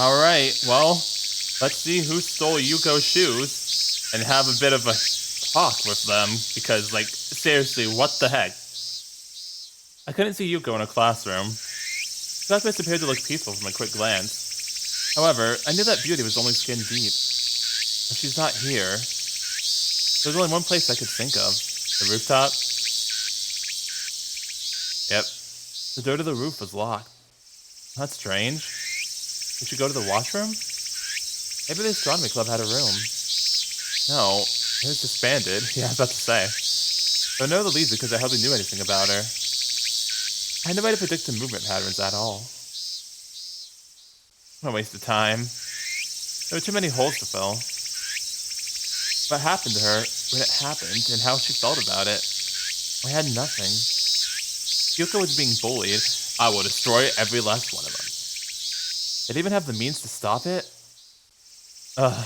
Alright, well, let's see who stole Yuuko's shoes and have a bit of a talk with them, because, like, seriously, what the heck? I couldn't see Yuuko in a classroom. The classmates appeared to look peaceful from a quick glance. However, I knew that beauty was only skin deep. If she's not here, there's only one place I could think of. The rooftop? Yep. The door to the roof was locked. That's strange. We should go to the washroom? Maybe the astronomy club had a room. No, it was disbanded. Yeah, I was about to say. But I know the lead because I hardly knew anything about her. I had no way to predict the movement patterns at all. What a waste of time. There were too many holes to fill. What happened to her, when it happened, and how she felt about it. I had nothing. Yuuko was being bullied. I will destroy every last one of them. Did I even have the means to stop it? Ugh.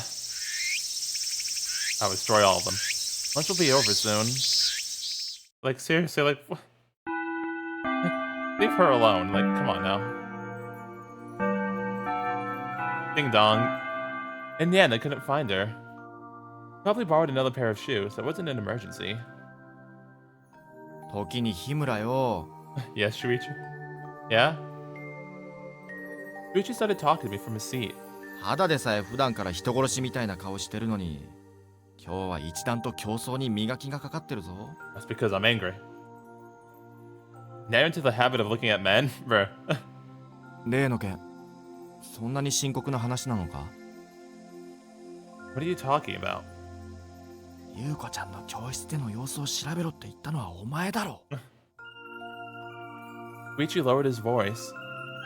I'll destroy all of them. Lunch will be over soon. Like, seriously, like, what? Leave her alone. Like, come on now. Ding dong. In the end, I couldn't find her. Probably borrowed another pair of shoes. That wasn't an emergency. 時に日村よ。 Yes, Shuichi? Yeah? Shuichi started talking to me from his seat. 肌でさえ普段から人殺しみたいな顔してるのに、今日は一段と競争に磨きがかかってるぞ。 That's because I'm angry. Now you're into the habit of looking at men? Bruh. 例の件、そんなに深刻な話なのか？ What are you talking about? 優子ちゃんの教室での様子を調べろって言ったのはお前だろ。Shuichi lowered his voice.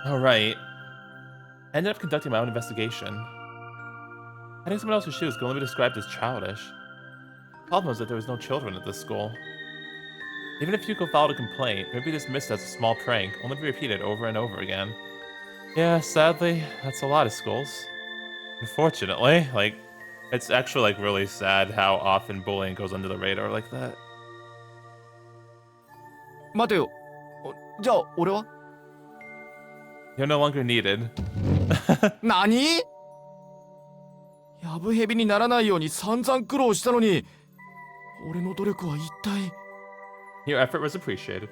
Alright. I ended up conducting my own investigation. Hiding someone else's shoes can only be described as childish. The problem was that there was no children at this school. Even if Yuuko filed a complaint, it would be dismissed as a small prank, only to be repeated over and over again. Yeah, sadly, that's a lot of schools. Unfortunately, like, it's actually, like, really sad how often bullying goes under the radar like that. 待てよ。じゃあ俺は？ You're no longer needed. 何？やぶへびにならないように散々苦労したのに、俺の努力は一体。 Your effort was appreciated.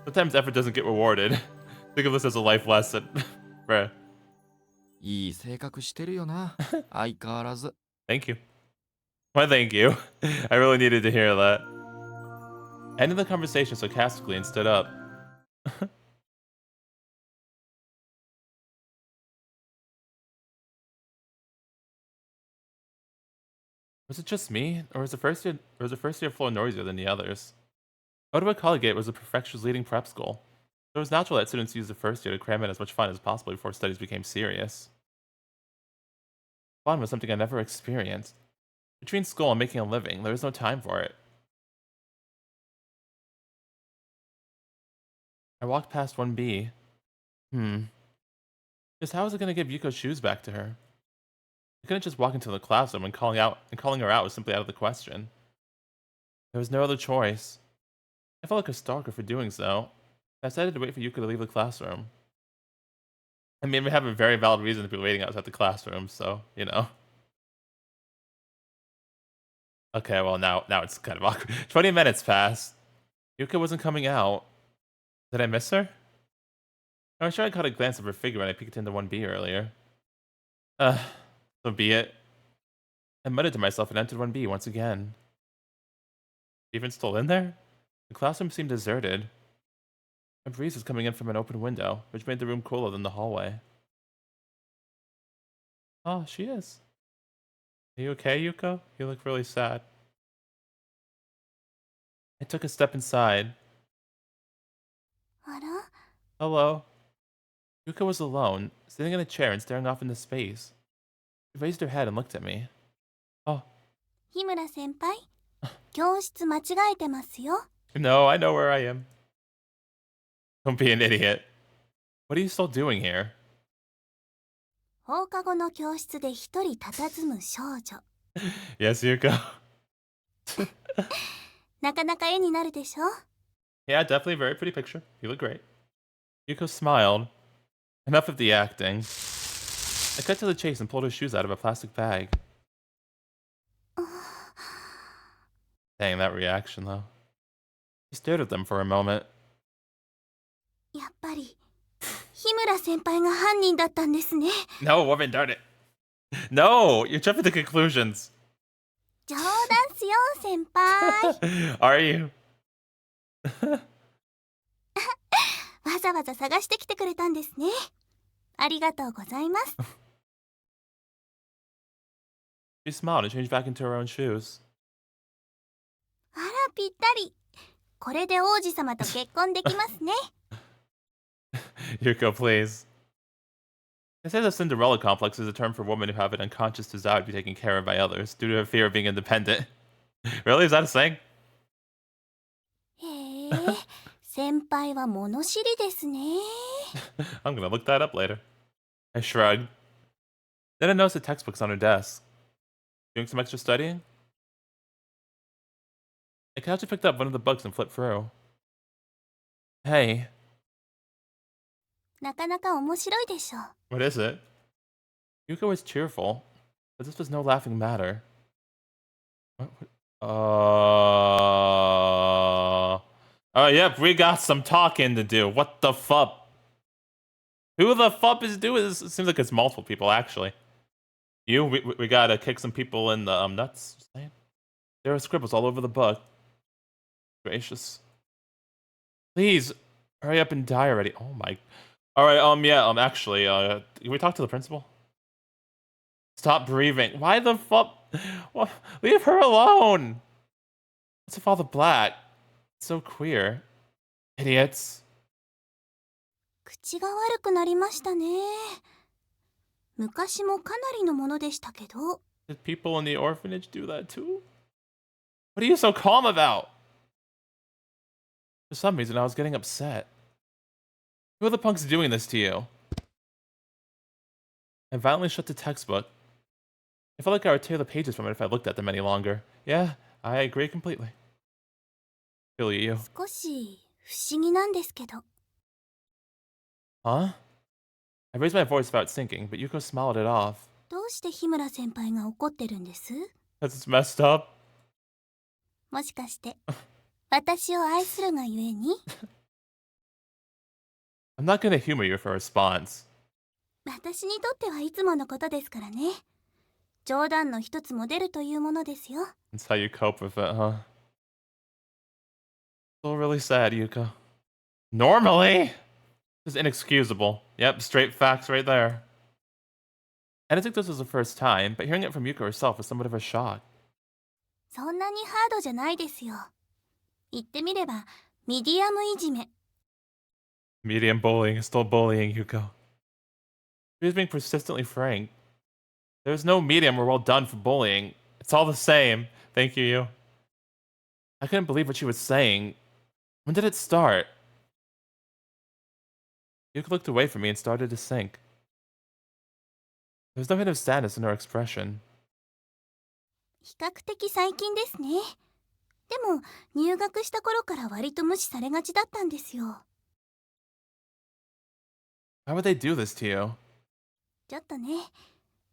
Sometimes effort doesn't get rewarded. Think of this as a life lesson. Bruh. いい性格してるよな。相変わらず。 Thank you. Why, thank you. I really needed to hear that. I ended the conversation sarcastically and stood up. Was it just me, or was the first year floor noisier than the others? Ottawa Collegiate was the prefecture's leading prep school. So it was natural that students used the first year to cram in as much fun as possible before studies became serious. Fun was something I never experienced. Between school and making a living, there was no time for it. I walked past 1B. Just how was I going to give Yuuko's shoes back to her? I couldn't just walk into the classroom and calling her out was simply out of the question. There was no other choice. I felt like a stalker for doing so. I decided to wait for Yuuko to leave the classroom. I mean, we have a very valid reason to be waiting outside the classroom, so, you know. Okay, well, now it's kind of awkward. 20 minutes passed. Yuuko wasn't coming out. Did I miss her? I was sure I caught a glance of her figure when I peeked into 1B earlier. So be it. I muttered to myself and entered 1B once again. Even still in there? The classroom seemed deserted. A breeze was coming in from an open window, which made the room cooler than the hallway. Oh, she is. Are you okay, Yuuko? You look really sad. I took a step inside. Hello. Yuuko was alone, sitting in a chair and staring off into space. She raised her head and looked at me. Oh. 日村先輩、教室間違えてますよ。 No, I know where I am. Don't be an idiot. What are you still doing here? 放課後の教室で一人佇む少女。 Yes, Yuuko. なかなか絵になるでしょ? Yeah, definitely a very pretty picture. You look great. Yuuko smiled. Enough of the acting. I cut to the chase and pulled her shoes out of a plastic bag. Dang, that reaction, though. He stared at them for a moment. やっぱり日村先輩が犯人だったんですね。 No, woman, darn it. No, you're jumping to conclusions. 冗談っすよ先輩。 Are you? わざわざ探してきてくれたんですね。ありがとうございます。 She smiled and changed back into her own shoes. あらぴったり。これで王子様と結婚できますね。 Yuuko, please. They say the Cinderella complex is a term for women who have an unconscious desire to be taken care of by others due to a fear of being independent. Really? Is that a saying? へえ、先輩は物知りですね。 I'm gonna look that up later. I shrugged. Then I noticed the textbooks on her desk. Doing some extra studying? I casually picked up one of the books and flipped through. Hey, なかなか面白いでしょ。 what is it? Yuuko was cheerful, but this was no laughing matter. Oh, yep, we got some talking to do. What the fuck? Who the fuck is doing this? It seems like it's multiple people, actually. We gotta kick some people in the nuts. There are scribbles all over the book. Gracious. Please, hurry up and die already. Oh my. Alright, yeah, actually, can we talk to the principal? Stop breathing. Why the fuck? Well, leave her alone! What's with all the black? It's so queer. Idiots. 口が悪くなりましたね。昔もかなりのものでしたけど。 Did people in the orphanage do that too? What are you so calm about? For some reason, I was getting upset. Who are the punks doing this to you? I violently shut the textbook. I felt like I would tear the pages from it if I looked at them any longer. Yeah, I agree completely. Feel you. 少し不思議なんですけど。 Huh? I raised my voice without thinking, but Yuuko smiled it off. どうして日村先輩が怒ってるんです？ Because it's messed up. もしかして私を愛するがゆえに？ I'm not gonna humor you for a response. 私にとってはいつものことですからね。冗談の一つも出るというものですよ。 That's how you cope with it, huh? Still really sad, Yuuko. Normally? This is inexcusable. Yep, straight facts right there. I didn't think this was the first time, but hearing it from Yuuko herself was somewhat of a shock. そんなにハードじゃないですよ。言ってみればミディアムいじめ。 Medium bullying is still bullying, Yuuko. She was being persistently frank. There's no medium or well done for bullying. It's all the same. Thank you, Yu. I couldn't believe what she was saying. When did it start? Yuuko looked away from me and started to sink. There was no hint of sadness in her expression. 比較的最近ですね。でも入学した頃から割と無視されがちだったんですよ。 Why would they do this to you? ちょっとね、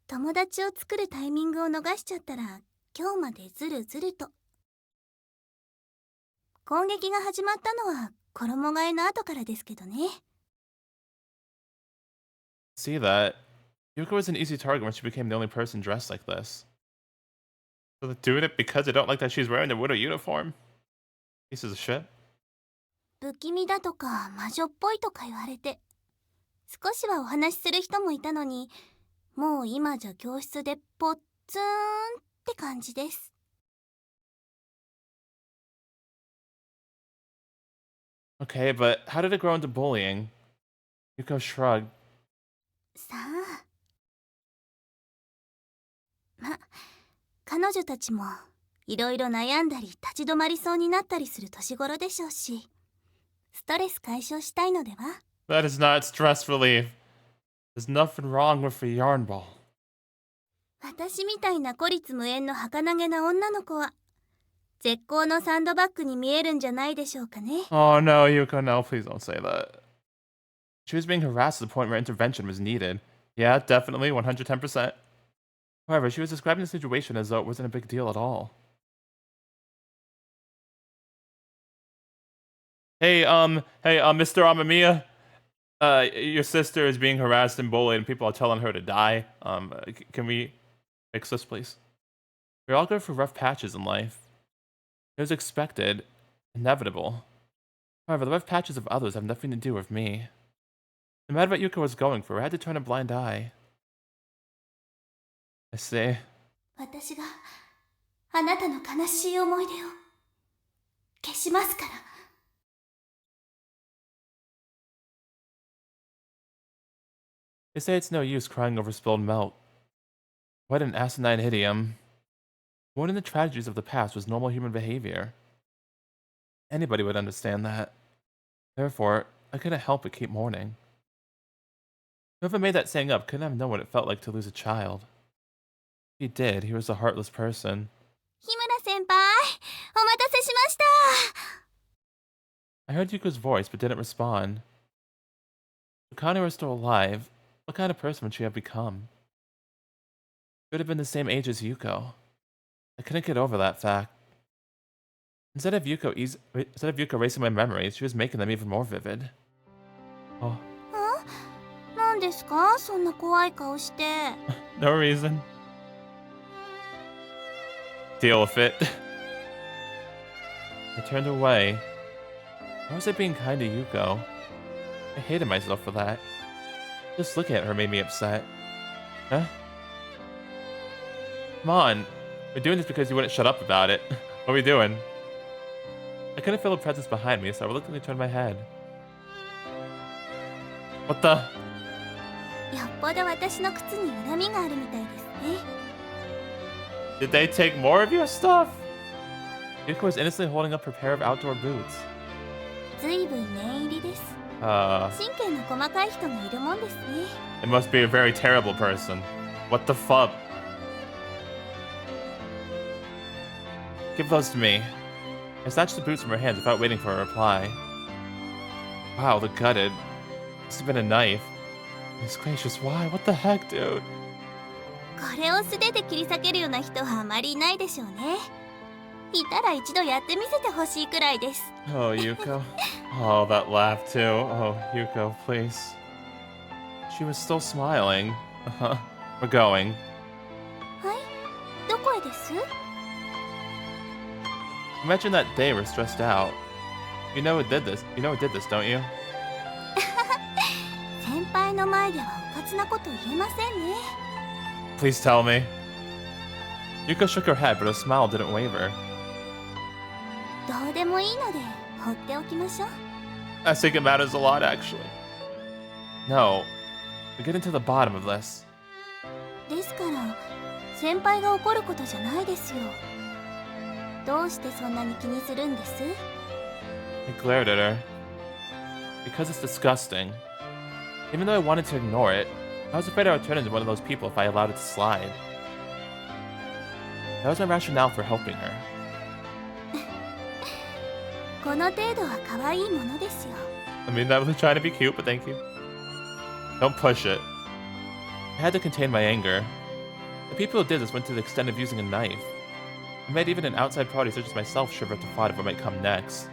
友達を作るタイミングを逃しちゃったら今日までずるずると。攻撃が始まったのは衣替えの後からですけどね。 See that? Yuuko was an easy target when she became the only person dressed like this. So they're doing it because they don't like that she's wearing the widow uniform? Pieces of shit. 不気味だとか魔女っぽいとか言われて、少しはお話しする人もいたのに、もう今じゃ教室でポッツーンって感じです。 Okay, but how did it grow into bullying? Yuuko shrugged. さあ。彼女たちもいろいろ悩んだり立ち止まりそうになったりする年頃でしょうし、ストレス解消したいのでは？ That is not stress relief. There's nothing wrong with a yarn ball. 私みたいな孤立無縁の儚げな女の子は絶好のサンドバッグに見えるんじゃないでしょうかね。 Oh no, Yuuko, no, please don't say that. She was being harassed to the point where intervention was needed. Yeah, definitely, 110%. However, she was describing the situation as though it wasn't a big deal at all. Mr. Amamiya, your sister is being harassed and bullied, and people are telling her to die. Can we fix this, please? We all go through rough patches in life. It was expected, inevitable. However, the rough patches of others have nothing to do with me. No matter what Yuuko was going through, I had to turn a blind eye. I see. 私があなたの悲しい思い出を消しますから。They say it's no use crying over spilled milk. What an asinine idiom. Mourning the tragedies of the past was normal human behavior. Anybody would understand that. Therefore, I couldn't help but keep mourning. Whoever made that saying up couldn't have known what it felt like to lose a child. If he did, he was a heartless person. 日村先輩、お待たせしました。 I heard Yuko's voice but didn't respond. If Connie were still alive, what kind of person would she have become? She would have been the same age as Yuuko. I couldn't get over that fact. Instead of Yuuko erasing my memories, she was making them even more vivid. Oh. 何ですか、そんな怖い顔して。No reason. Deal with it. I turned away. Why was I being kind to Yuuko? I hated myself for that. Just looking at her made me upset. Huh? Come on. We're doing this because you wouldn't shut up about it. What are we doing? I couldn't feel a presence behind me, so I reluctantly turned my head. What the? よっぽど私の靴に恨みがあるみたいですね。 Did they take more of your stuff? Yuuko was innocently holding up her pair of outdoor boots. ずいぶん念入りです。神経の細かい人がいるもんですね。 It must be a very terrible person. What the fuck? Give those to me. I snatched the boots from her hands without waiting for a reply. Wow, the gutted. Must have been a knife. Goodness gracious, why? What the heck, dude? これを素手で切り裂けるような人はあまりいないでしょうね。いたら一度やってみせてほしいくらいです。Oh, Yuuko. Oh, that laugh too. Oh, Yuuko, please. She was still smiling. We're going. はい、どこへです？ You mentioned that day we're stressed out. You know who did this, don't you? 先輩の前ではうかつなこと言えませんね。 Please tell me. Yuuko shook her head, but her smile didn't waver. どうでもいいので放っておきましょう。 I think it matters a lot, actually. No. We're getting to the bottom of this. ですから先輩が怒ることじゃないですよ。どうしてそんなに気にするんです？ I glared at her. Because it's disgusting. Even though I wanted to ignore it, I was afraid I would turn into one of those people if I allowed it to slide. That was my rationale for helping her. この程度は可愛いものですよ。 I mean, that was trying to be cute, but thank you. Don't push it. I had to contain my anger. The people who did this went to the extent of using a knife. It made even an outside party such as myself shiver at the thought of what might come next.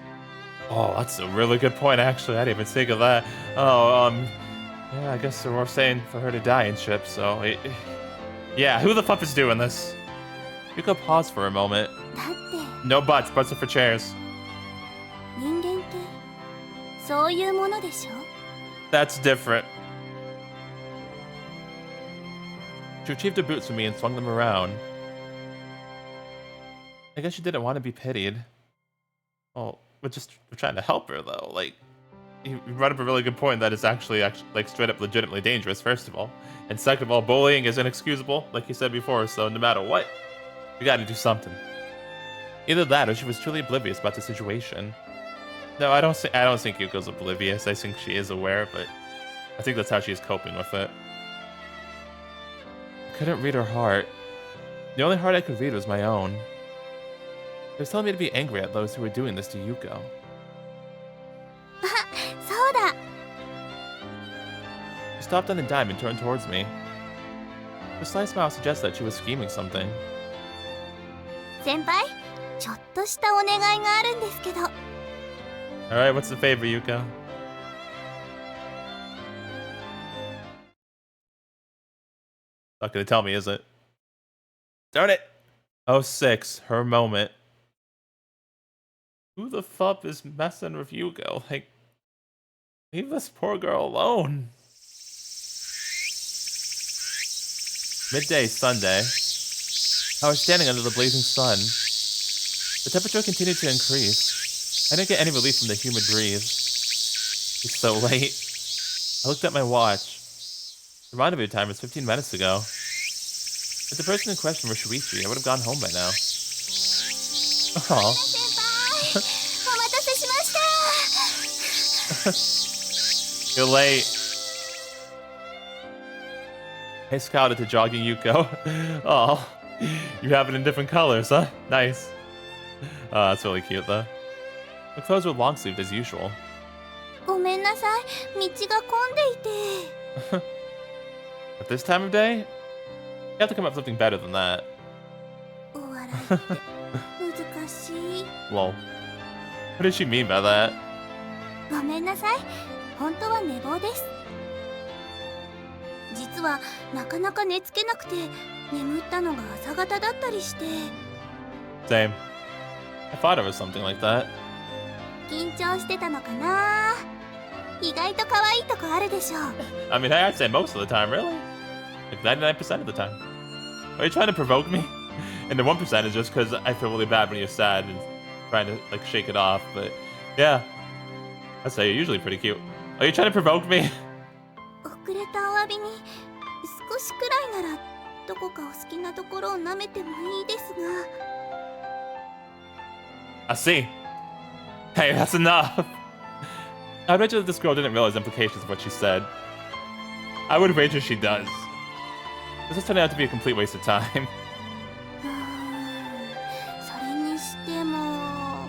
Oh, that's a really good point, actually. I didn't even think of that. Oh, yeah, I guess we're saying for her to die and ship, so... Yeah, who the fuck is doing this? Yuuko paused for a moment. だって No buts, butts are for chairs. 人間ってそういうものでしょ。 That's different. She retrieved her boots from me and swung them around. I guess she didn't want to be pitied. Well, we're trying to help her, though. Like, you brought up a really good point that it's actually like straight up legitimately dangerous, first of all. And second of all, bullying is inexcusable, like you said before, so no matter what, we gotta do something. Either that or she was truly oblivious about the situation. No, I don't think Yuko's oblivious. I think she is aware, but I think that's how she's coping with it. I couldn't read her heart. The only heart I could read was my own. It was telling me to be angry at those who were doing this to Yuuko. そうだ。She stopped on a dime and turned towards me. Her slight smile suggests that she was scheming something. 先輩、ちょっとしたお願いがあるんですけど。 Alright, what's the favor, Yuuko? Not gonna tell me, is it? Darn it! Oh, 6, her moment. Who the fuck is messing with Yuuko? Like, leave this poor girl alone. Midday, Sunday. I was standing under the blazing sun. The temperature continued to increase. I didn't get any relief from the humid breeze. It's so late. I looked at my watch. The rendezvous time was 15 minutes ago. If the person in question were Shuichi, I would have gone home by now. Aww. 先輩、お待たせしました。 You're late. I scouted to jogging Yuuko. Oh, you have it in different colors, huh? Nice. Oh, that's really cute, though. The clothes were long-sleeved as usual. ごめんなさい、道が混んでいて。 At this time of day? You have to come up with something better than that. お笑いって難しい。 Lol. What did she mean by that? ごめんなさい、本当は寝坊です。実はなかなか寝つけなくて、眠ったのが朝方だったりして。 Same. I thought it was something like that. 緊張してたのかな。意外と可愛いとこあるでしょ。 I mean, I'd say most of the time, really. Like 99% of the time. Are you trying to provoke me? And the 1% is just because I feel really bad when you're sad and trying to like shake it off. But yeah, I'd say you're usually pretty cute. Are you trying to provoke me? 遅れたお詫びに少しくらいならどこかお好きなところを舐めてもいいですが。 I see. Hey, that's enough. I bet you that this girl didn't realize the implications of what she said. I would wager she does. This is turning out to be a complete waste of time. それにしても。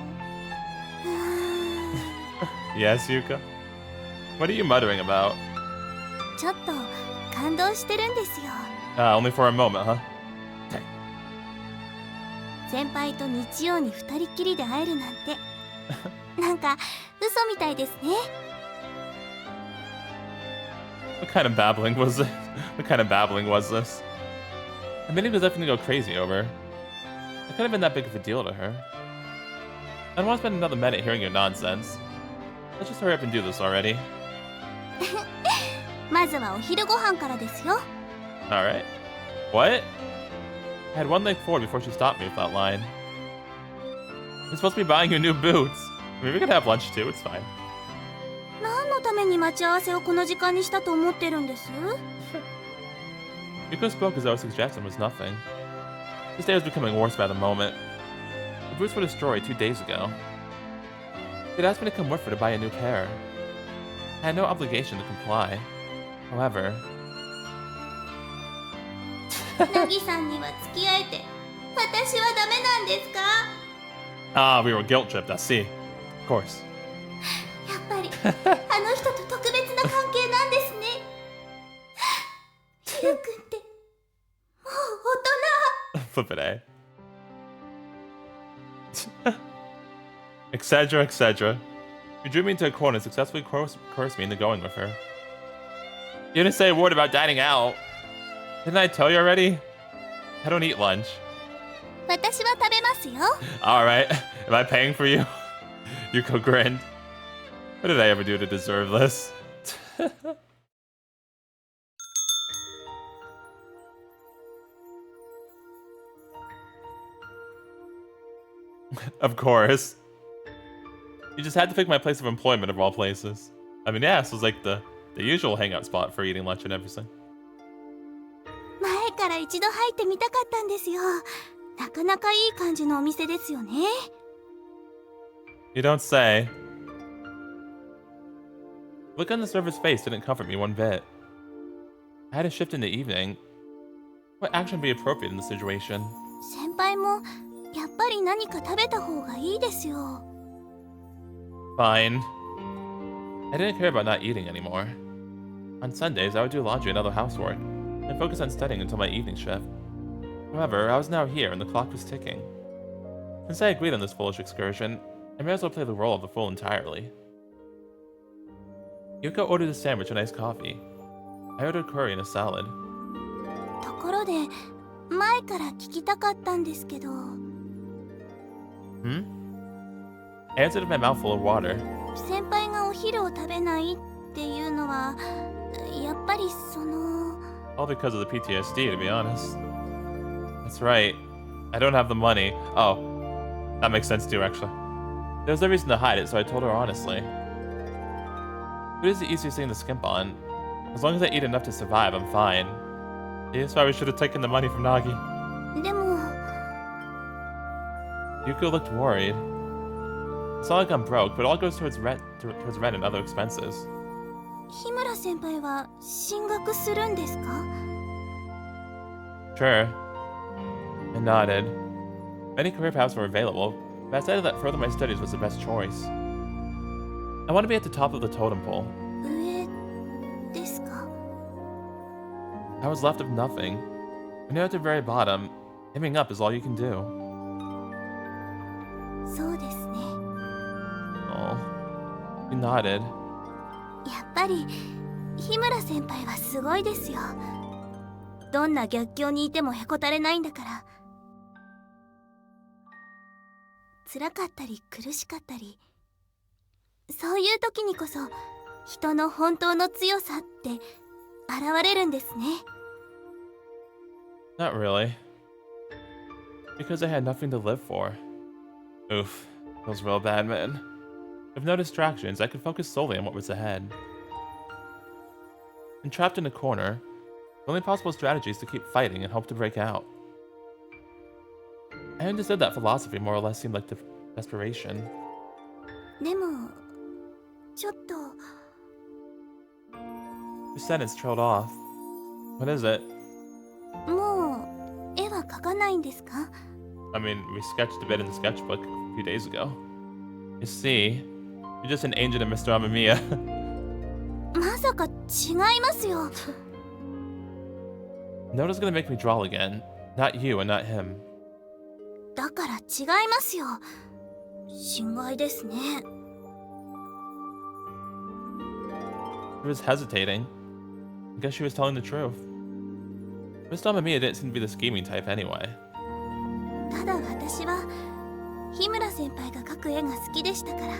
Yes, Yuuko? What are you muttering about? ちょっと感動してるんですよ。 Only for a moment, huh? 先輩と日曜に二人っきりで会えるなんてなんか嘘みたいですね。 What kind of babbling was this? What kind of babbling was this? I mean, he was definitely go crazy over. It couldn't have been that big of a deal to her. I don't want to spend another minute hearing your nonsense. Let's just hurry up and do this already. まずはお昼ご飯からですよ。 Alright. What? I had one leg forward before she stopped me with that line. You're supposed to be buying you new boots. I mean, we can have lunch too, it's fine. 何のために待ち合わせをこの時間にしたと思ってるんです Yuuko spoke as though a suggestion was nothing. This day was becoming worse by the moment. The boots were destroyed 2 days ago. They'd asked me to come with her to buy a new pair. I had no obligation to comply. However... なぎさんには付き合えて私はダメなんですか。 Ah, we were guilt tripped, I see. Of course. やっぱりあの人と特別な関係なんですね。ヒロ君ってもう大人。 Flip it, eh? Etc, etc. You drew me into a corner and successfully coerced me into going with her. You didn't say a word about dining out. Didn't I tell you already? I don't eat lunch. 私は食べますよ。 Alright, am I paying for you? Yuuko grinned. What did I ever do to deserve this? Of course. You just had to pick my place of employment of all places. I mean, yeah, this was like the usual hangout spot for eating lunch and everything. 前から一度入ってみたかったんですよ。なかなかいい感じのお店ですよね。 You don't say. Look on the server's face didn't comfort me one bit. I had a shift in the evening. What action would be appropriate in the situation? 先輩もやっぱり何か食べた方がいいですよ。 Fine. I didn't care about not eating anymore. On Sundays, I would do laundry and other housework, and focus on studying until my evening shift. However, I was now here and the clock was ticking. Since I agreed on this foolish excursion, I may as well play the role of the fool entirely. Yuuko ordered a sandwich and iced coffee. I ordered curry and a salad. ところで前から聞きたかったんですけど、 I answered with my mouth full of water. 先輩がお昼を食べないっていうのはやっぱりその All because of the PTSD, to be honest. That's right. I don't have the money. Oh, that makes sense too, actually. There was no reason to hide it, so I told her honestly. Food is the easiest thing to skimp on. As long as I eat enough to survive, I'm fine. That's why we should have taken the money from Nagi. でも Yuuko looked worried. It's not like I'm broke, but it all goes towards rent and other expenses. 日村先輩は進学するんですか？ Sure. I nodded. Many career paths were available, but I decided that further my studies was the best choice. I want to be at the top of the totem pole. 上ですか？ I was left with nothing. When you're at the very bottom, aiming up is all you can do. そうですね。 Oh. He nodded. やっぱり日村先輩はすごいですよ。どんな逆境にいてもへこたれないんだから。辛かったり苦しかったり、そういう時にこそ人の本当の強さって現れるんですね。 Not really. Because I had nothing to live for. Oof. Feels real bad, man. With no distractions, I could focus solely on what was ahead. And trapped in a corner, the only possible strategy is to keep fighting and hope to break out. I understood that philosophy more or less seemed like desperation. でもちょっと The sentence trailed off. What is it? もう絵は描かないんですか？ I mean, we sketched a bit in the sketchbook a few days ago. You see, you're just an agent of Mr. Amamiya. まさか違いますよ。 Nota's gonna make me draw again. Not you and not him. だから違いますよ。心外ですね。 She was hesitating. I guess she was telling the truth. Mr. Amamiya didn't seem to be the scheming type anyway. ただ私は日村先輩が描く絵が好きでしたから。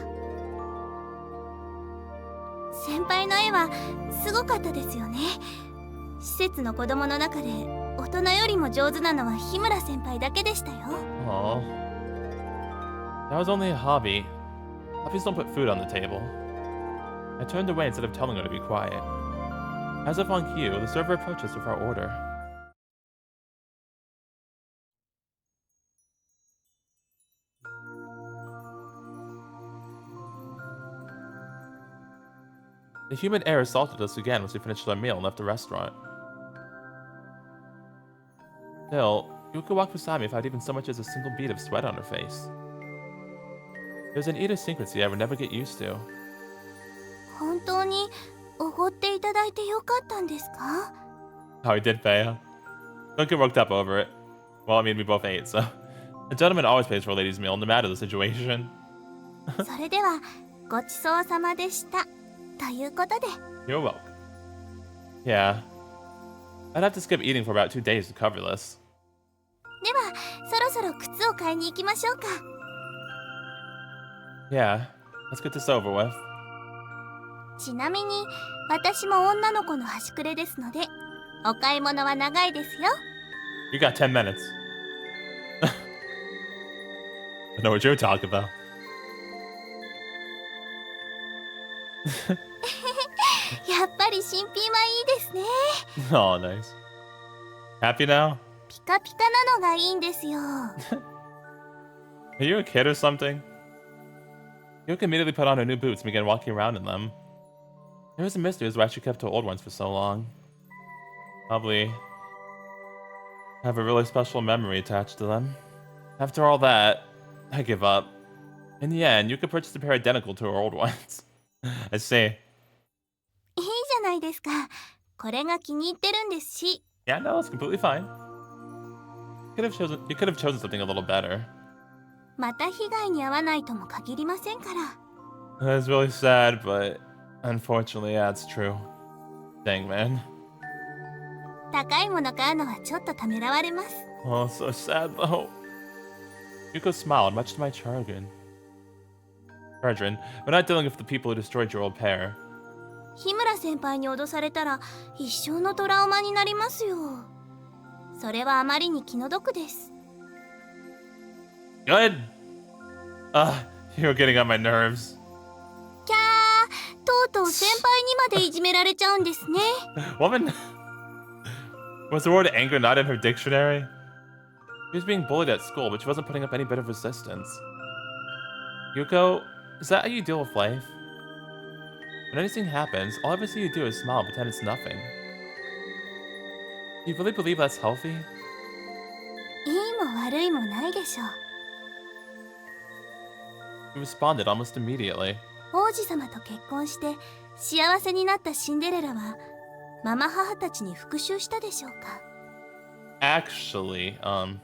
先輩の絵はすごかったですよね。施設の子供の中で大人よりも上手なのは日村先輩だけでしたよ。 Aww. That was only a hobby. Hobbies don't put food on the table. I turned away instead of telling her to be quiet. As if on cue, the server approached us with our order. The humid air assaulted us again once we finished our meal and left the restaurant. Still, Yuuko walked beside me without even so much as a single bead of sweat on her face. There's an idiosyncrasy I would never get used to. 本当におごっていただいてよかったんですか？ Oh, he did pay, huh? Don't get worked up over it. Well, I mean, we both ate, so... A gentleman always pays for a lady's meal, no matter the situation. それではごちそうさまでした。ということで。 You're welcome. Yeah. I'd have to skip eating for about 2 days to cover this. ではそろそろ靴を買いに行きましょうか。 Yeah, let's get this over with. ちなみに私も女の子の端くれですので、お買い物は長いですよ。 You got 10 minutes. I know what you're talking about. やっぱり新品はいいですね。 Oh, nice. Happy now? ピカピカなのがいいんですよ。 Are you a kid or something? Yuuko immediately put on her new boots and began walking around in them. There was a mystery as to why she kept her old ones for so long. Probably have a really special memory attached to them. After all that, I give up. In the end, Yuuko purchased a pair identical to her old ones. I see. いいじゃないですか。これが気に入ってるんですし。 Yeah, no, it's completely fine. You could have chosen something a little better. また被害に遭わないとも限りませんから。 That's really sad, but unfortunately, yeah, it's true. Dang, man. 高いもの買うのはちょっとためらわれます。 Oh, so sad though. Yuuko smiled, much to my chagrin. Chagrin, we're not dealing with the people who destroyed your old pair. 日村先輩に脅されたら一生のトラウマになりますよ。それはあまりに気の毒です。 Good. You're getting on my nerves. キャー、とうとう先輩にまでいじめられちゃうんですね。 Woman. Was the word anger not in her dictionary? She was being bullied at school, but she wasn't putting up any bit of resistance. Yuuko, is that how you deal with life? When anything happens, all I ever see you do is smile and pretend it's nothing. Do you really believe that's healthy? いいも悪いもないでしょう。 He responded almost immediately. 王子様と結婚して幸せになったシンデレラはママ母たちに復讐したでしょうか。 Actually, oh,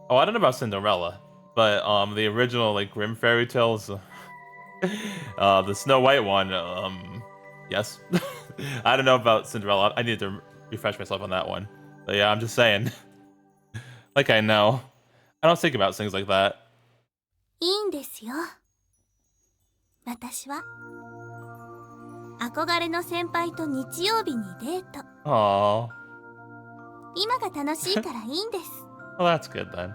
I don't know about Cinderella, but the original like Grimm fairy tales, the Snow White one, yes. I don't know about Cinderella. I need to refresh myself on that one. But yeah, I'm just saying. Like I know. I don't think about things like that. いいんですよ。私は憧れの先輩と日曜日にデート。 Aww. 今が楽しいからいいんです。 Well, that's good then.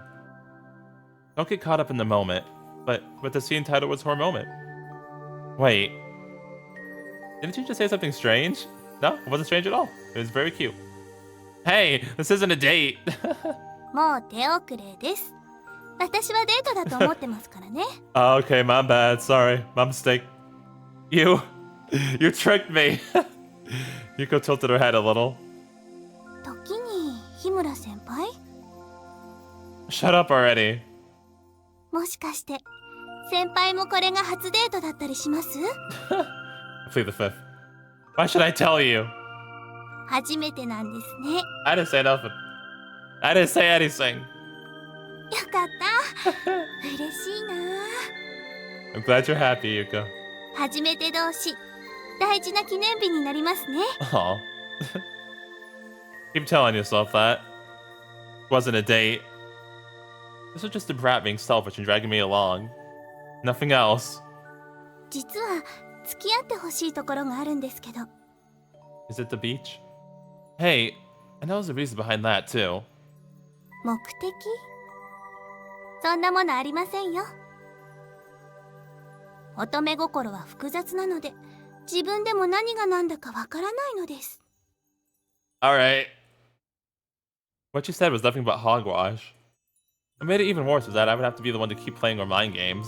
Don't get caught up in the moment. But the scene title was her moment. Wait. Didn't you just say something strange? No, it wasn't strange at all. It was very cute. Hey, this isn't a date. もう手遅れです。私はデートだと思ってますからね。 Okay, my bad. Sorry. My mistake. You tricked me. Yuuko tilted her head a little. 時に日村先輩、 Shut up already. もしかして先輩もこれが初デートだったりします？ Plead the fifth. Why should I tell you? 初めてなんですね。 I didn't say nothing. I didn't say anything. よかった。嬉しいな。 I'm glad you're happy, Yuuko. 初めて同士、大事な記念日になりますね。 Aw. Keep telling yourself that. Wasn't a date. This was just a brat being selfish and dragging me along. Nothing else. 実は付き合ってほしいところがあるんですけど。 Is it the beach? Hey, I know there's a reason behind that too. 目的？そんなものありませんよ。乙女心は複雑なので、自分でも何が何だかわからないのです。 Alright. What you said was nothing but hogwash. What made it even worse was that I would have to be the one to keep playing our mind games.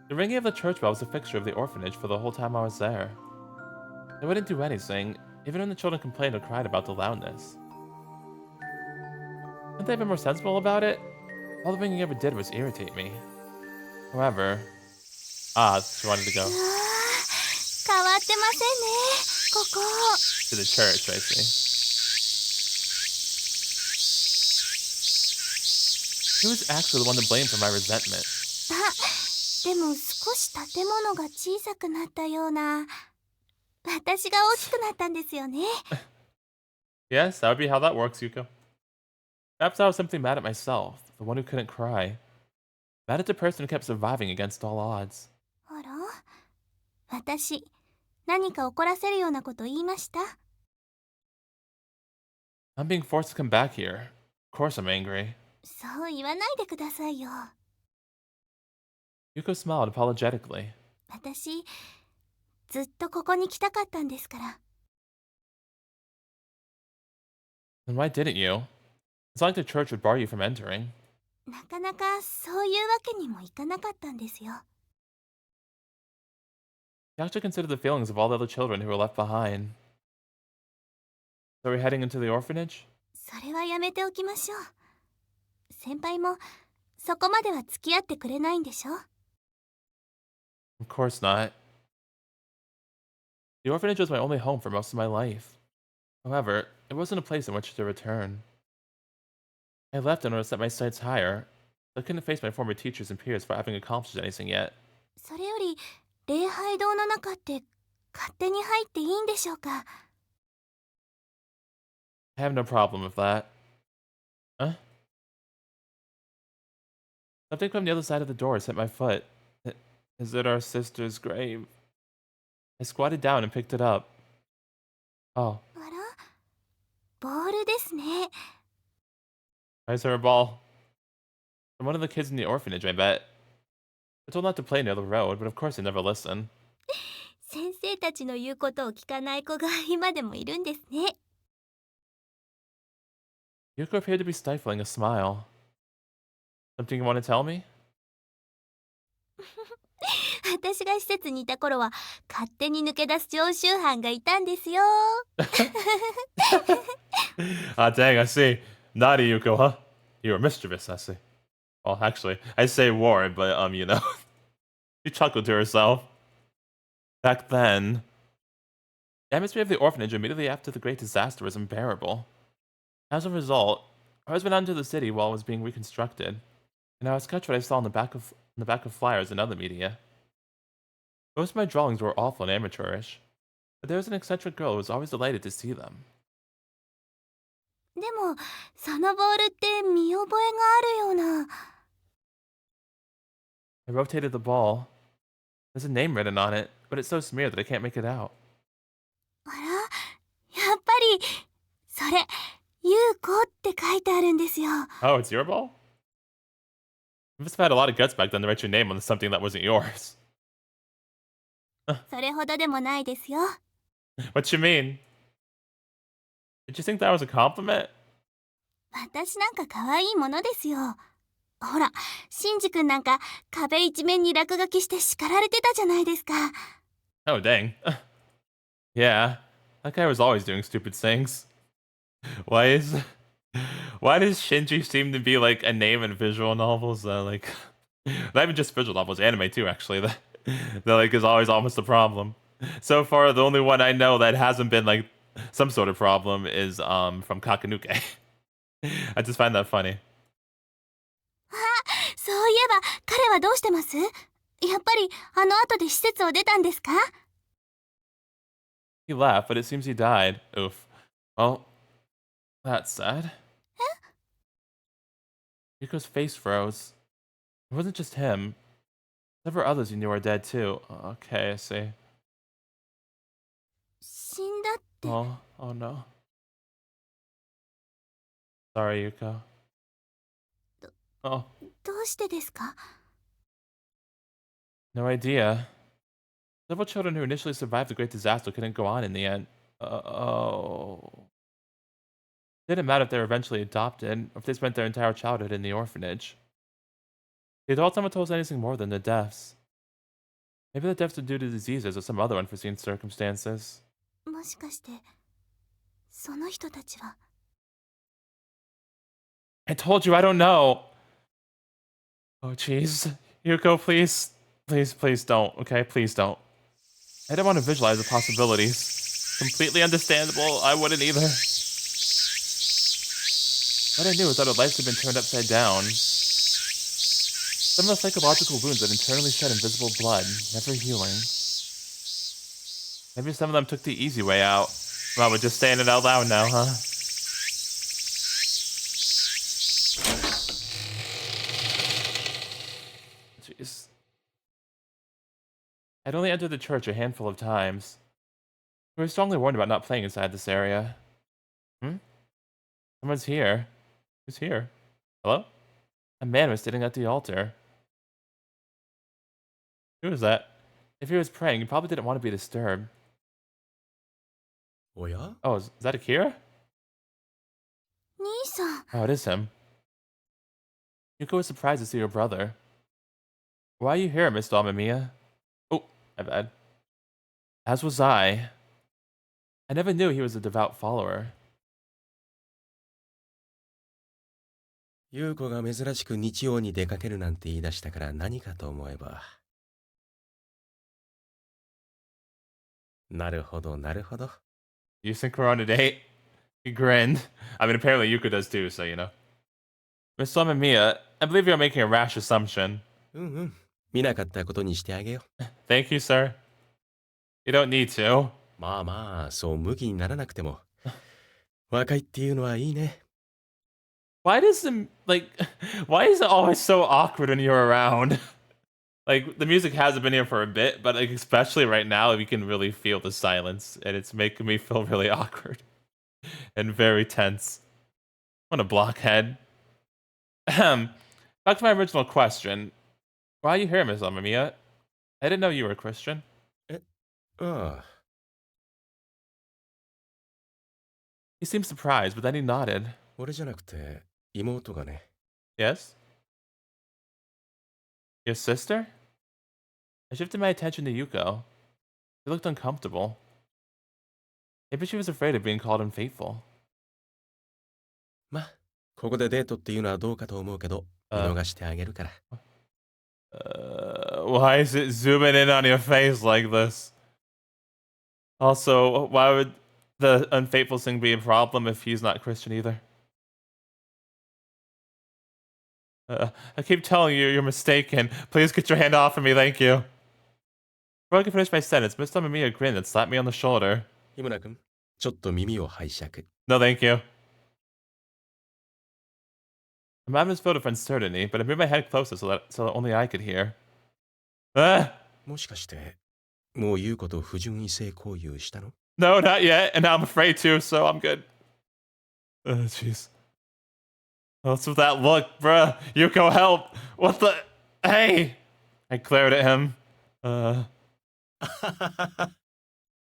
The ringing of the church bell was a fixture of the orphanage for the whole time I was there. They wouldn't do anything, even when the children complained or cried about the loudness. Couldn't they have been more sensible about it? All the ringing ever did was irritate me. However... she wanted to go. うわー、変わってませんね、ここ。 To the church, I see. Who was actually the one to blame for my resentment? あ、でも少し建物が小さくなったような。私が大きくなったんですよね。 Yes, that would be how that works, Yuuko. Perhaps I was simply mad at myself, the one who couldn't cry. Mad at the person who kept surviving against all odds. あら、私、何か怒らせるようなこと言いました？ I'm being forced to come back here. Of course I'm angry. そう言わないでくださいよ。 Yuuko smiled apologetically. 私、ずっとここに来たかったんですから。 Then why didn't you? It's not like the church would bar you from entering. なかなかそういうわけにもいかなかったんですよ。 You actually considered the feelings of all the other children who were left behind. So we're heading into the orphanage? それはやめておきましょう。先輩もそこまでは付き合ってくれないんでしょ？ Of course not. The orphanage was my only home for most of my life. However, it wasn't a place in which to return. I left in order to set my sights higher. I couldn't face my former teachers and peers for having accomplished anything yet. それより礼拝堂の中って勝手に入っていいんでしょうか？ I have no problem with that. Huh? Something from the other side of the doors hit my foot. Is it our sister's grave? I squatted down and picked it up. Oh, あら、ボールですね。 I saw a ball. From one of the kids in the orphanage, I bet. I told not to play near the road, but of course they never listen. 先生たちの言うことを聞かない子が今でもいるんですね。 Yuuko appeared to be stifling a smile. Something you want to tell me? 私が施設にいた頃は勝手に抜け出す常習犯がいたんですよ。 Ah, dang, I see. Naughty Yuuko, huh? You were mischievous, I see. Well, actually, I say war, but, you know. She chuckled to herself. Back then, the atmosphere of the orphanage immediately after the Great Disaster was unbearable. As a result, I was went out into the city while it was being reconstructed, and I would sketch what I saw in the back of flyers and other media. Most of my drawings were awful and amateurish, but there was an eccentric girl who was always delighted to see them. でもそのボールって見覚えがあるような。 I rotated the ball. There's a name written on it, but it's so smeared that I can't make it out. あら、やっぱりそれ優子って書いてあるんですよ。 Oh, it's your ball? You must have had a lot of guts back then to write your name on something that wasn't yours. それほどでもないですよ。 What you mean? Did you think that was a compliment? 私なんか可愛いものですよ。ほら、シンジ君なんか壁一面に落書きして叱られてたじゃないですか。 Oh, dang. Yeah, that guy was always doing stupid things. Why does Shinji seem to be like a name in visual novels that like not even just visual novels, anime too actually, that like is always almost a problem. So far the only one I know that hasn't been like some sort of problem is from Kakanuke. I just find that funny. そういえば彼はどうしてます？やっぱりあの後で施設を出たんですか？ He laughed, but it seems he died. Oof. Well, that's sad. Yuko's face froze. It wasn't just him. Several others you knew are dead too. Okay, I see. 死んだって。 Oh no. Sorry, Yuko. Oh, どうしてですか？ no idea. Several children who initially survived the Great Disaster couldn't go on in the end. Oh. Didn't matter if they were eventually adopted, or if they spent their entire childhood in the orphanage. The adults never told us anything more than the deaths. Maybe the deaths were due to diseases or some other unforeseen circumstances. もしかしてその人たちは。 I told you I don't know! Oh jeez. Yuko, please. Please don't, okay? Please don't. I didn't want to visualize the possibilities. Completely understandable, I wouldn't either. What I knew was that our lives had been turned upside down. Some of the psychological wounds that internally shed invisible blood, never healing. Maybe some of them took the easy way out. Wow, we're just saying it out loud now, huh? Jeez. I'd only entered the church a handful of times. We were strongly warned about not playing inside this area. Someone's here. Who's here? Hello? A man was sitting at the altar. Who was that? If he was praying, he probably didn't want to be disturbed. おや？ Oh, is that Akira? 兄さん。 Oh, it is him. Yuko was surprised to see her brother. Why are you here, Miss Dalmamia? Oh, my bad. As was I. I never knew he was a devout follower. 優子が珍しく日曜に出かけるなんて言い出したから何かと思えば。なるほど、なるほど。 You think we're on a date? He grinned. I mean, apparently Yuuko does too, so you know. Miss Mia, I believe you're making a rash assumption. うんうん。見なかったことにしてあげよ Thank you, sir. You don't need to. う。まあまあ、そう向きにならなくても。若いっていうのはいいね。Why does the, like, why is it always so awkward when you're around? Like, the music hasn't been here for a bit, but like, especially right now, we can really feel the silence, and it's making me feel really awkward and very tense. What a blockhead. Back to my original question. Why are you here, Miss Amamiya? I didn't know you were a Christian. ああ、 He seemed surprised, but then he nodded. 俺じゃなくて妹がね。 Yes? Your sister? I shifted my attention to Yuuko. She looked uncomfortable. Maybe she was afraid of being called unfaithful. まあ、ここでデートっていうのはどうかと思うけど、見逃してあげるから。Why is it zooming in on your face like this? Also, why would the unfaithful thing be a problem if he's not Christian either? I keep telling you, you're mistaken. Please get your hand off of me, thank you. Before I could finish my sentence, Miss Mia grinned and slapped me on the shoulder. 日村君、ちょっと耳を拝借。 No, thank you. My mind was filled with uncertainty, but I moved my head closer so that only I could hear. Ah! もしかして、もう優子と不純異性交友したの？ No, not yet, and now I'm afraid to, so I'm good. Jeez. What's with that look, bruh? Yuuko, help! What the? Hey! I glared at him.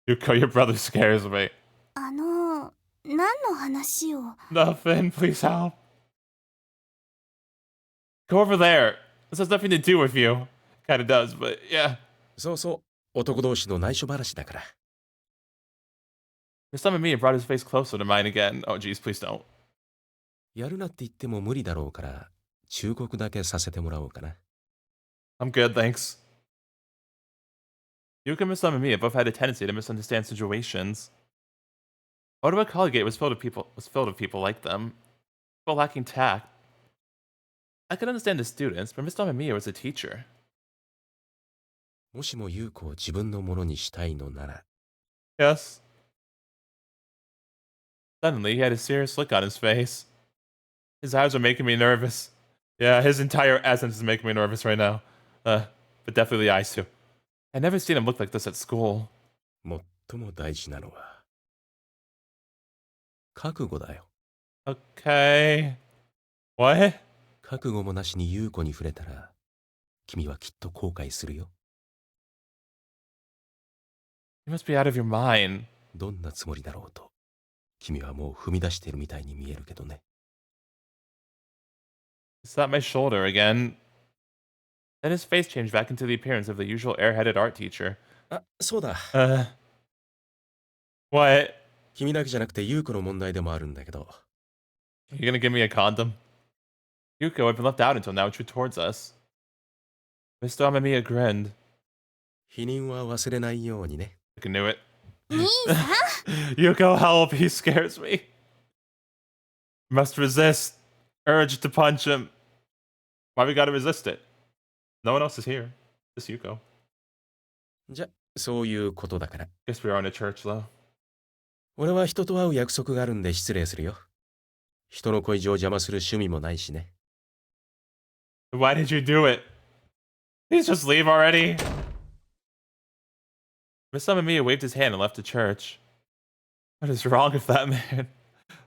Yuuko, your brother scares me. 何の話を？ Nothing, please help. Go over there. This has nothing to do with you. Kinda does, but yeah. そうそう、男同士の内緒話だから。 For some of me, it brought his face closer to mine again. Oh, jeez, please don't. やるなって言っても無理だろうから、忠告だけさせてもらおうかな。 I'm good, thanks. Yuuko and Miss Mia both had a tendency to misunderstand situations. Ottawa Collegate was filled with people like them, people lacking tact. I could understand the students, but Miss Mia was a teacher. もしも優子を自分のものにしたいのなら。 Yes. Suddenly, he had a serious look on his face. His eyes are making me nervous. Yeah, his entire essence is making me nervous right now. But definitely the eyes too. I'd never seen him look like this at school. 最も大事なのは、覚悟だよ。 Okay. What? 覚悟もなしに優子に触れたら、君はきっと後悔するよ。 You must be out of your mind. どんなつもりだろうと、君はもう踏み出してるみたいに見えるけどね。 He slapped my shoulder again. Then his face changed back into the appearance of the usual airheaded art teacher. あ、そうだ。 What? 君だけじゃなくて優子の問題でもあるんだけど。 You gonna give me a condom? Yuuko had been left out until now and drew towards us. Mr. Amamiya grinned. 否認は忘れないようにね。 I knew it. 兄さん？ Yuuko, help! He scares me. Must resist. Urge to punch him. Why we gotta resist it? No one else is here. Just Yuuko. じゃ、そういうことだから。 Guess we are in a church, though. 俺は人と会う約束があるんで失礼するよ。人の恋路を邪魔する趣味もないしね。 Why did you do it? Please just leave already. Miss Amamiya waved his hand and left the church. What is wrong with that man?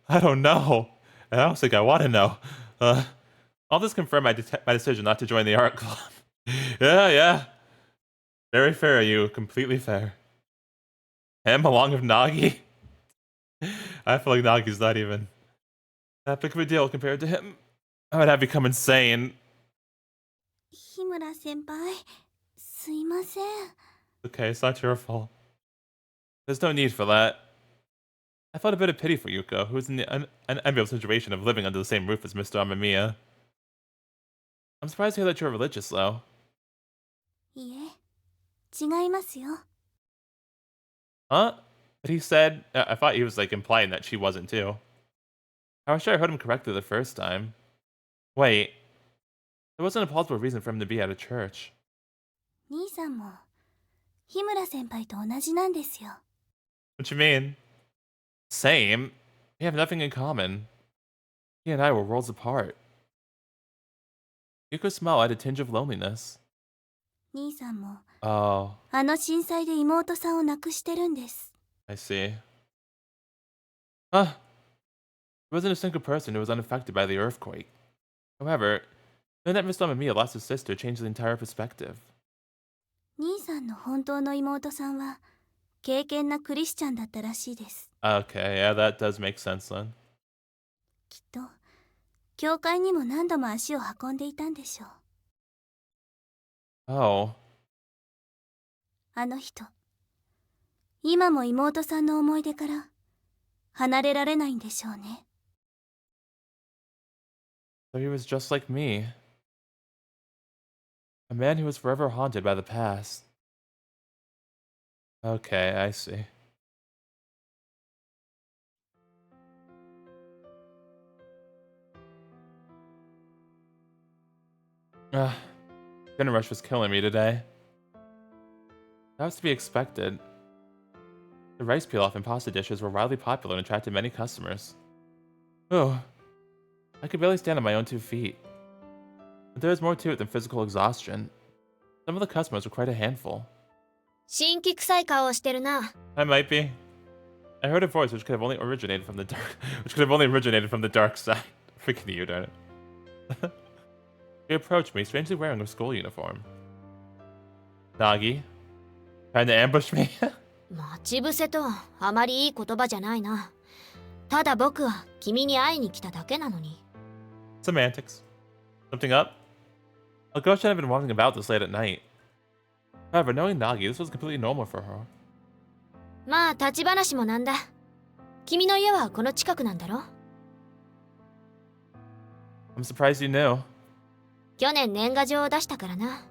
I don't know. And I don't think I want to know. All this confirmed my decision not to join the art club. Yeah. Very fair, you. Completely fair. Him along with Nagi? I feel like Nagi's not even that big of a deal compared to him. I would have become insane. 日村先輩、すいません。 Okay, it's not your fault. There's no need for that. I felt a bit of pity for Yuuko, who was in the unenviable situation of living under the same roof as Mr. Amamiya. I'm surprised to hear that you're religious, though. いえ、違いますよ。Huh? But he said... I thought he was, like, implying that she wasn't, too. I was sure I heard him correctly the first time. Wait. There wasn't a plausible reason for him to be at a church. 兄さんも日村先輩と同じなんですよ。 What you mean? Same? We have nothing in common. He and I were worlds apart. Yuuko's smile had a tinge of loneliness. 兄さんも Oh, あの震災で妹さんを亡くしてるんです。 I see. Huh. He wasn't a single person who was unaffected by the earthquake. However, knowing that Miss Mamiya lost his sister changed the entire perspective. 兄さんの本当の妹さんは敬虔なクリスチャンだったらしいです。 Okay, yeah, that does make sense then. きっと教会にも何度も足を運んでいたんでしょう。 Oh. あの人今も妹さんの思い出から離れられないんでしょうね。 So he was just like me. A man who was forever haunted by the past. Okay, I see. Dinner rush was killing me today. That was to be expected. The rice pilaf and pasta dishes were wildly popular and attracted many customers. Oh, I could barely stand on my own 2 feet. But there was more to it than physical exhaustion. Some of the customers were quite a handful. 新規臭い顔をしてるな。 I might be. I heard a voice which could have only originated from the dark side. Freaking you, darn it. He approached me, strangely wearing a school uniform. Nagi, trying to ambush me? 待ち伏せとはあまりいい言葉じゃないな。ただ僕は君に会いに来ただけなのに。 Semantics. Something up? A girl shouldn't have been wandering about this late at night. However, knowing Nagi, this was completely normal for her. まあ立ち話もなんだ。君の家はこの近くなんだろ？ I'm surprised you knew. 去年年賀状を出したからな。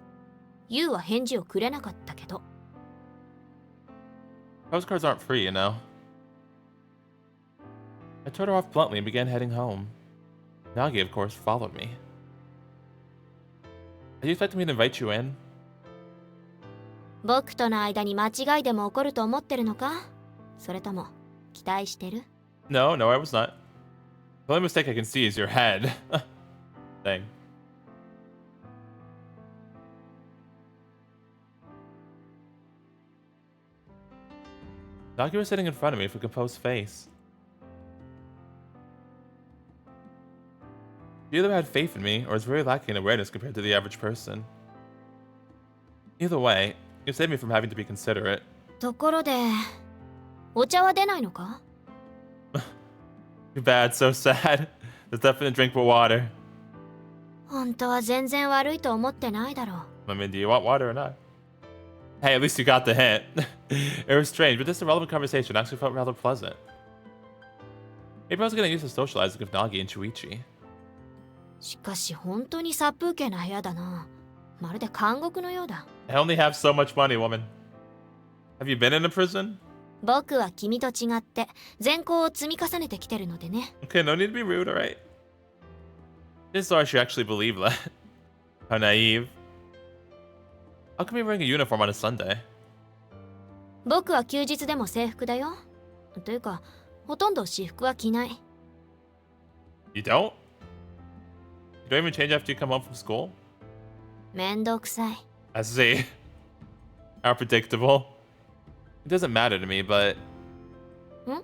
ユウは返事をくれなかったけど。 Postcards aren't free, you know. I turned her off bluntly and began heading home. Nagi, of course, followed me. Are you expecting me to invite you in? 僕との間に間違いでも起こると思ってるのか？それとも期待してる？ No, no, I was not. The only mistake I can see is your head. Thing. Nagi was sitting in front of me with a composed face. She either had faith in me or was very lacking in awareness compared to the average person. Either way, it saved me from having to be considerate. ところで、お茶は出ないのか？ Too bad, so sad. There's definitely drinkable water. 本当は全然悪いと思ってないだろう。 I mean, do you want water or not? Hey, at least you got the hint. It was strange, but this irrelevant conversation actually felt rather pleasant. Maybe I was getting used to socializing with Nagi and Shuichi. しかし本当に殺風景な部屋だな。まるで監獄のようだ。 I only have so much money, woman. Have you been in a prison? 僕は君と違って善行を積み重ねてきてるのでね。 Okay, no need to be rude, alright? Just thought I should actually believe that. How naive. How come you're wearing a uniform on a Sunday? 僕は休日でも制服だよ。というか、ほとんど私服は着ない。 You don't? You don't even change after you come home from school? めんどくさい。 I see. How predictable. It doesn't matter to me, but... Hmm?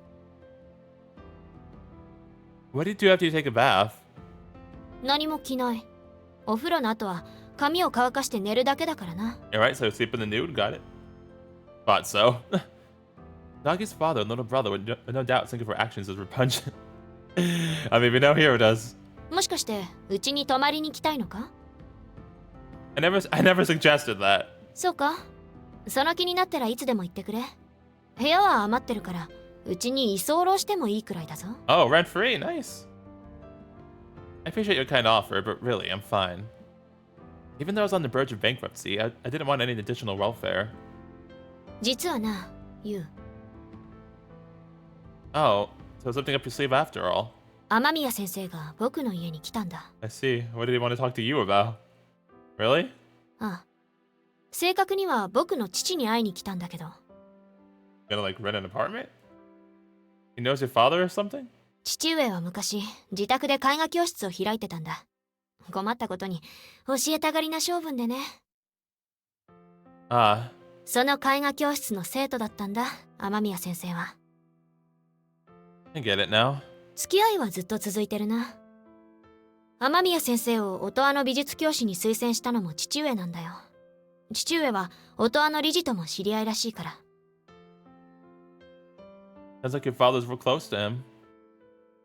What do you do after you take a bath? 何も着ない。お風呂の後は髪を乾かして寝るだけだからな。 Alright, so sleep in the nude, got it. Thought so. Nagi's father and little brother would no doubt think of her actions as repugnant. I mean, we know Hiro does. もしかしてうちに泊まりに来たいのか？ I never suggested that. そうか。その気になったらいつでも言ってくれ。部屋は余ってるからうちに居候してもいいくらいだぞ。 Oh, rent free, nice. I appreciate your kind offer, but really, I'm fine. Even though I was on the verge of bankruptcy, I didn't want any additional welfare. 実はな、ユウ。Oh, so something up your sleeve after all. 雨宮先生が僕の家に来たんだ。 I see. What did he want to talk to you about? Really? ああ。正確には僕の父に会いに来たんだけど。Gonna like rent an apartment? He knows your father or something? 父上は昔、自宅で絵画教室を開いてたんだ。困ったことに、教えたがりな性分でね。Ah, その絵画教室の生徒だったんだ、雨宮先生は。I get it now. 付き合いはずっと続いてるな。雨宮先生を音羽の美術教師に推薦したのも父上なんだよ。父上は音羽の理事とも知り合いらしいから。Sounds like your fathers were close to him.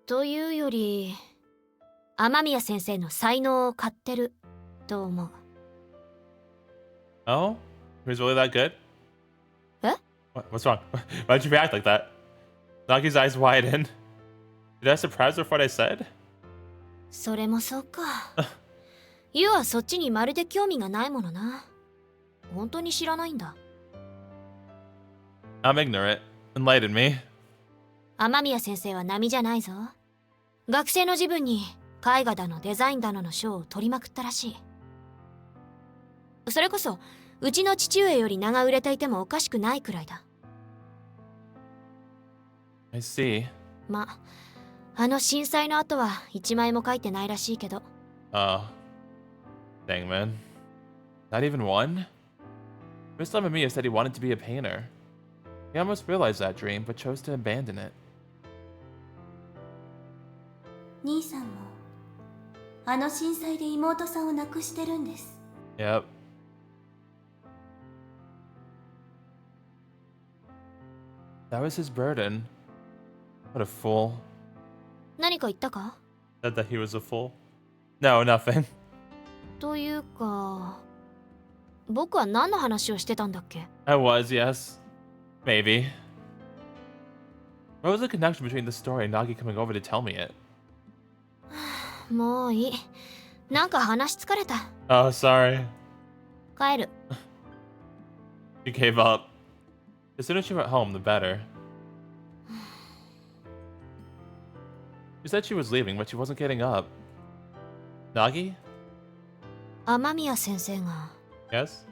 というより、雨宮先生の才能を買ってると思う。Oh? He was really that good? Huh? What's wrong? Why'd you react like that? Nagi's eyes widened. Did I surprise her for what I said? それもそうか。ユウはそっちにまるで興味がないものな。本当に知らないんだ。I'm ignorant. Enlighten me. 雨宮先生は並じゃないぞ。学生の自分に絵画だのデザインだのの賞を取りまくったらしい。それこそうちの父上より名が売れていてもおかしくないくらいだ。I see. ま、あの震災の後は一枚も書いてないらしいけど。Oh. Dang, man. Not even one? Mr. Mamiya said he wanted to be a painter. He almost realized that dream, but chose to abandon it. 兄さんもあの震災で妹さんを亡くしてるんです。 Yep. That was his burden. What a fool. 何か言ったか？ Said that he was a fool? No, nothing. というか、僕は何の話をしてたんだっけ？ I was, yes. Maybe. What was the connection between the story and Nagi coming over to tell me it? もういい。なんか話疲れた。 Oh, sorry. 帰る。 She gave up. The sooner she went home, the better. She said she was leaving, but she wasn't getting up. Nagi? 雨宮先生が Yes?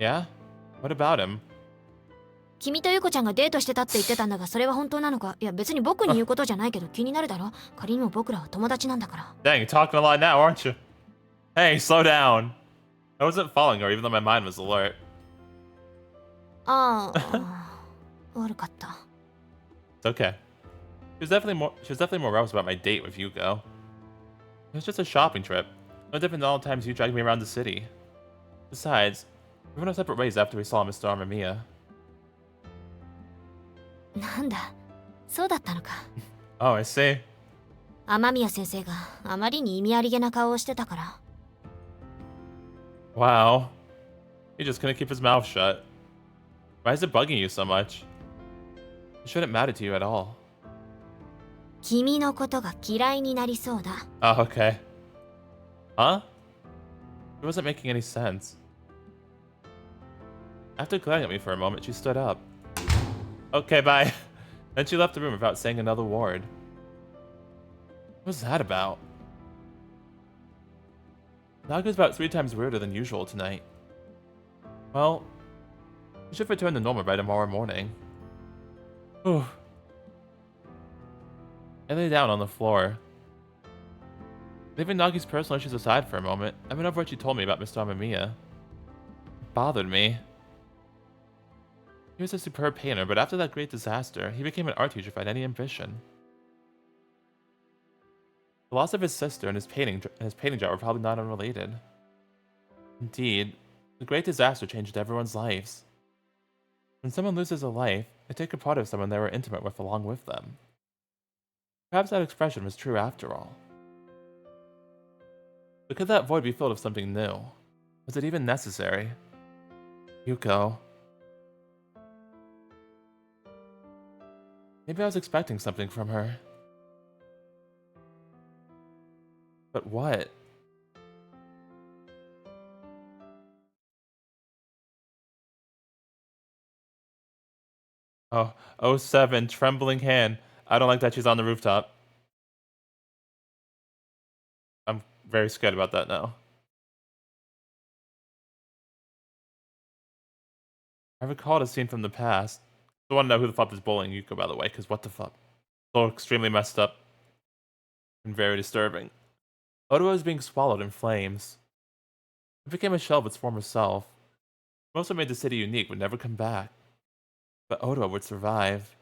Yeah? What about him? 君とゆこちゃんがデートしてたって言ってたんだが、それは本当なのか？いや別に僕に言うことじゃないけど気になるだろ。仮にも僕らは友達なんだから。 Dang, you're talking a lot now, aren't you? Hey, slow down. I wasn't following her, even though my mind was alert. ああ、悪かった。 It's okay. She was definitely more nervous about my date with Yuuko. It was just a shopping trip. No different than all the times you dragged me around the city. Besides, we went our separate ways after we saw Mr. Amamiya. なんだ、そうだったのか。 Oh, I see. 雨宮先生があまりに意味ありげな顔をしてたから。 Wow. He just couldn't keep his mouth shut. Why is it bugging you so much? It shouldn't matter to you at all. 君のことが嫌いになりそうだ。 Oh, okay. Huh? It wasn't making any sense. After glaring at me for a moment, she stood up. Okay, bye. Then she left the room without saying another word. What was that about? Naga's about 3 times weirder than usual tonight. Well, we should return to normal by tomorrow morning. Whew. I lay down on the floor. Leaving Nagi's personal issues aside for a moment, I went over what she told me about Mr. Amamiya. It bothered me. He was a superb painter, but after that great disaster, he became an art teacher without any ambition. The loss of his sister and his painting job were probably not unrelated. Indeed, the great disaster changed everyone's lives. When someone loses a life, they take a part of someone they were intimate with along with them. Perhaps that expression was true after all. But could that void be filled with something new? Was it even necessary? Yuuko. Maybe I was expecting something from her. But what? Oh, oh 07, trembling hand. I don't like that she's on the rooftop. I'm very scared about that now. I recalled a scene from the past. I want to know who the fuck is bullying Yuuko, by the way, because what the fuck? So extremely messed up and very disturbing. Ottawa was being swallowed in flames. It became a shell of its former self. Most what made the city unique would never come back. But Ottawa would survive.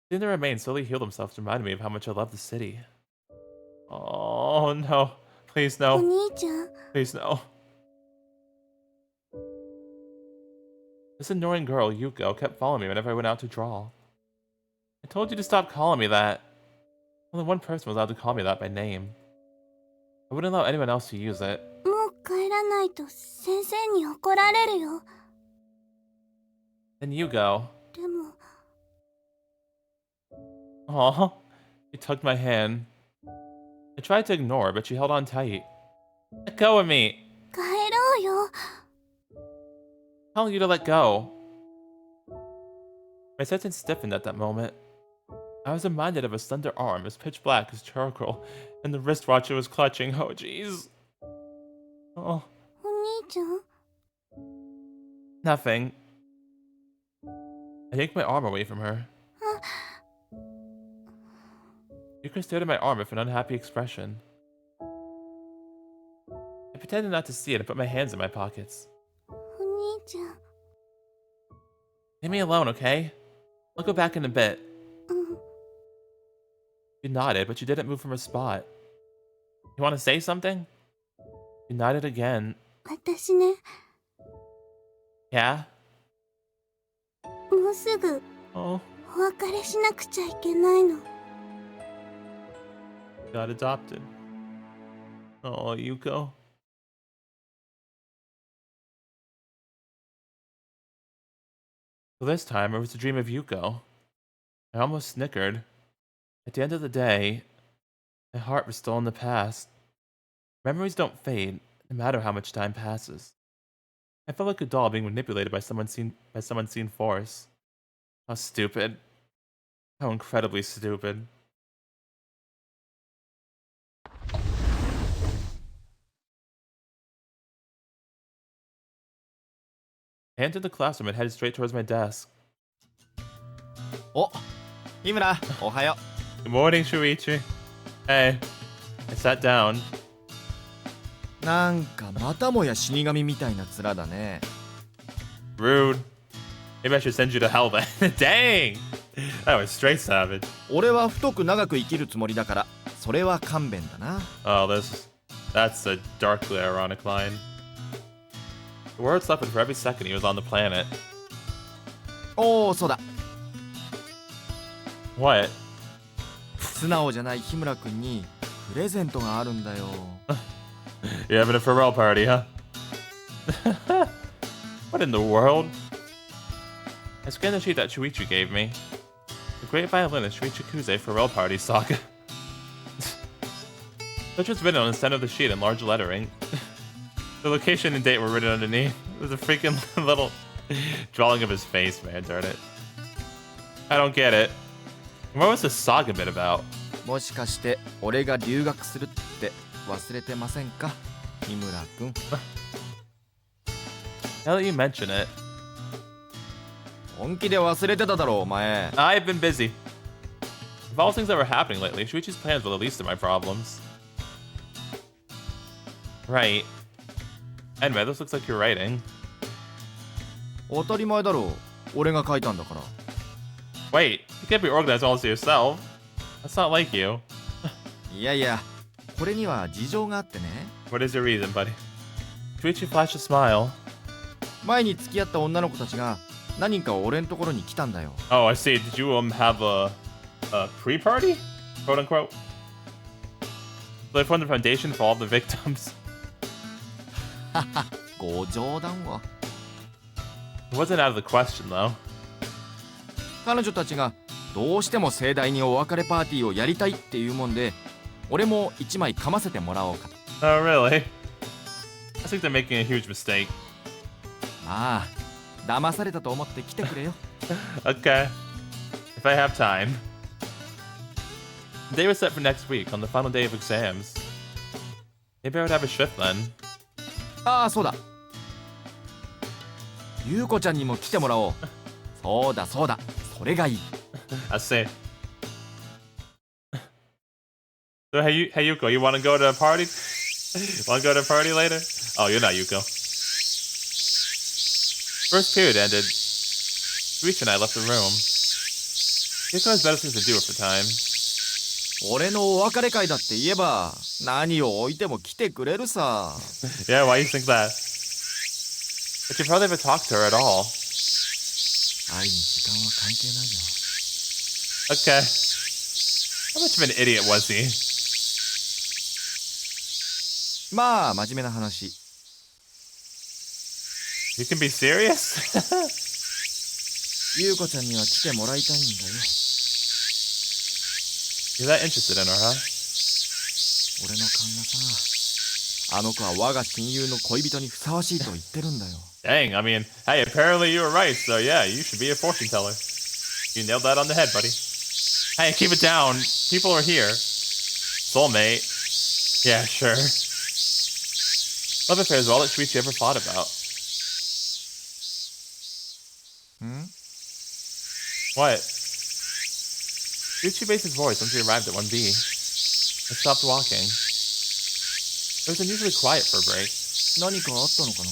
Seeing the remains slowly heal themselves reminded me of how much I love the city. Oh no. Please お no. 兄ちゃん Please no. This annoying girl, Yuuko, kept following me whenever I went out to draw. I told you to stop calling me that. Only one person was allowed to call me that by name. I wouldn't allow anyone else to use it. もう帰らないと先生に怒られるよ。 Then you go. でも Aw. She tugged my hand. I tried to ignore, but she held on tight. Let go of me. 帰ろうよ。 I'm telling you to let go. My sentence stiffened at that moment. I was reminded of a slender arm as pitch black as charcoal, and the wristwatch it was clutching. Oh, jeez. Oh, お兄ちゃん nothing. I yanked my arm away from her. Yuuko stared at my arm with an unhappy expression. I pretended not to see it and put my hands in my pockets. お兄ちゃん Leave me alone, okay? I'll go back in a bit. うん She nodded, but she didn't move from her spot. You want to say something? She nodded again. 私ね Yeah? もうすぐ Oh, お別れしなくちゃいけないの。 got adopted. Oh, Yuuko. So this time, it was a dream of Yuuko. I almost snickered. At the end of the day, my heart was still in the past. Memories don't fade, no matter how much time passes. I felt like a doll being manipulated by someone's seen force. How stupid. How incredibly stupid. I entered the classroom and headed straight towards my desk. お、日村、おはよ Good morning, Shuichi. Hey. I sat down. う。なんかまたもや死神みたいな面だね。 Rude. Maybe I should send you to hell then. Dang! That was straight savage. 俺は太く長く生きるつもりだから、それは勘弁だな。 Oh, that's a darkly ironic line. The words left with for every second he was on the planet. おお、そうだ。 What? 素直じゃない日村くんにプレゼントがあるんだよ。 You're having a farewell party, huh? What in the world? I scanned the sheet that Shuichi gave me. The Great Violinist Shuichi Kuze Farewell Party Saga. Such was written on the center of the sheet in large lettering. The location and date were written underneath. It was a freaking little drawing of his face, man, darn it. I don't get it. What was the saga bit about? もしかして俺が留学するって忘れてませんか、日村くん。 Now that you mention it. 本気で忘れてただろお前。 I've been busy. Of all things that were happening lately, Shuichi's plans were the least of my problems. Right. Anyway, this looks like you're writing. 当たり前だろ。俺が書いたんだから。 Wait, you can't be organized all to yourself. That's not like you. いやいや、これには事情があってね。 What is your reason, buddy? Shuichi flashed a smile. 前に付き合った女の子たちが何人か俺んところに来たんだよ。 Oh, I see. Did you have a pre-party? Quote unquote. They formed the foundation for all the victims. ご冗談は。 It wasn't out of the question, though. 彼女たちがどうしても盛大にお別れパーティーをやりたいっていうもんで、俺も一枚噛ませてもらおうかと。 Oh, really? I think they're making a huge mistake. まあ、騙されたと思って来てくれよ。Okay. If I have time. The day was set for next week, on the final day of exams. Maybe I would have a shift then. ああそうだ優子ちゃんにも来てもらおうそうだそうだそれがいい I see. So hey Yuuko, you wanna go to a party? Wanna go to a party later? Oh, you're not Yuuko. First period ended. Shuichi and I left the room. Yuuko has better things to do with her time. 俺のお別れ会だって言えば何を置いても来てくれるさ Yeah, why you think that? But you probably never talked to her at all. 愛に時間は関係ないよ Okay. How much of an idiot was he? まあ真面目な話 You can be serious? 優子ちゃんには来てもらいたいんだよ You're that interested in her, huh? 俺の勘がさあの子は我が親友の恋人にふさわしいと言ってるんだよ Dang, I mean, hey, apparently you were right, so yeah, you should be a fortune teller. You nailed that on the head, buddy. Hey, keep it down. People are here. Soulmate. Yeah, sure. Love affairs are all that Shuichi ever thought about. ん What? Shuichi raised his voice once he arrived at 1B. I stopped walking. It was unusually quiet for a break. 何かあったのかな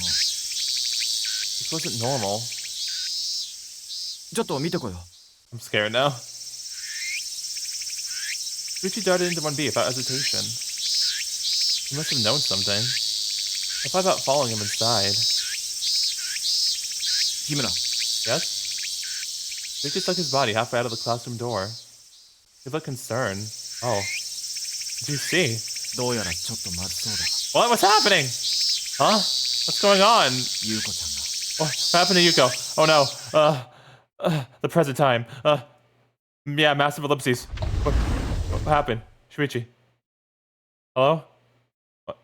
This wasn't normal. ちょっと見てこよ I'm scared now. Shuichi darted into 1B without hesitation. He must have known something. I thought about following him inside. 日村 Yes? Shuichi stuck his body halfway out of the classroom door. He looked concerned. Oh. Did you see? どうやらちょっとまずそうだ What? What's happening? Huh? What's going on? 優子ちゃんが What happened to Yuuko? Oh no. The present time. Yeah, massive ellipses. What happened? Shuichi. Hello? What?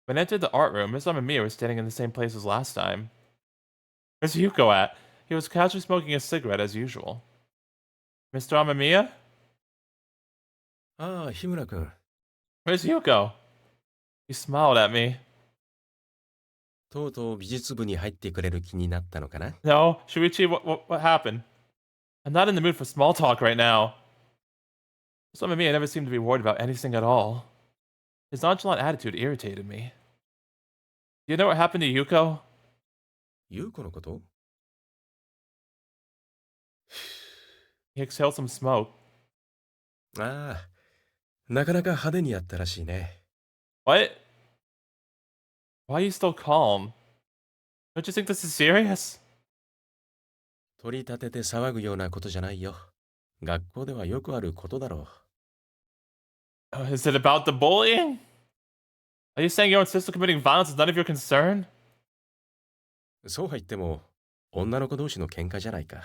When I entered the art room, Miss and Mia were standing in the same place as last time. Where's Yuuko at? He was casually smoking a cigarette as usual. Mr. Amamiya? ああ、日村君。 Where's Yuuko? He smiled at me. とうとう美術部に入ってくれる気になったのかな No, Shuichi, what happened? I'm not in the mood for small talk right now. Mr. Amamiya never seemed to be worried about anything at all. His nonchalant attitude irritated me. Do you know what happened to Yuuko? 優子のこと He exhaled some smoke. ああ、なかなか派手にやったらしいね。What? Why are you still calm? Don't you think this is serious? 取り立てて騒ぐようなことじゃないよ。学校ではよくあることだろ Is it about the bullying? Are you saying your own sister committing violence is none of your concern? う。そうは言っても、女の子同士の喧嘩じゃないか。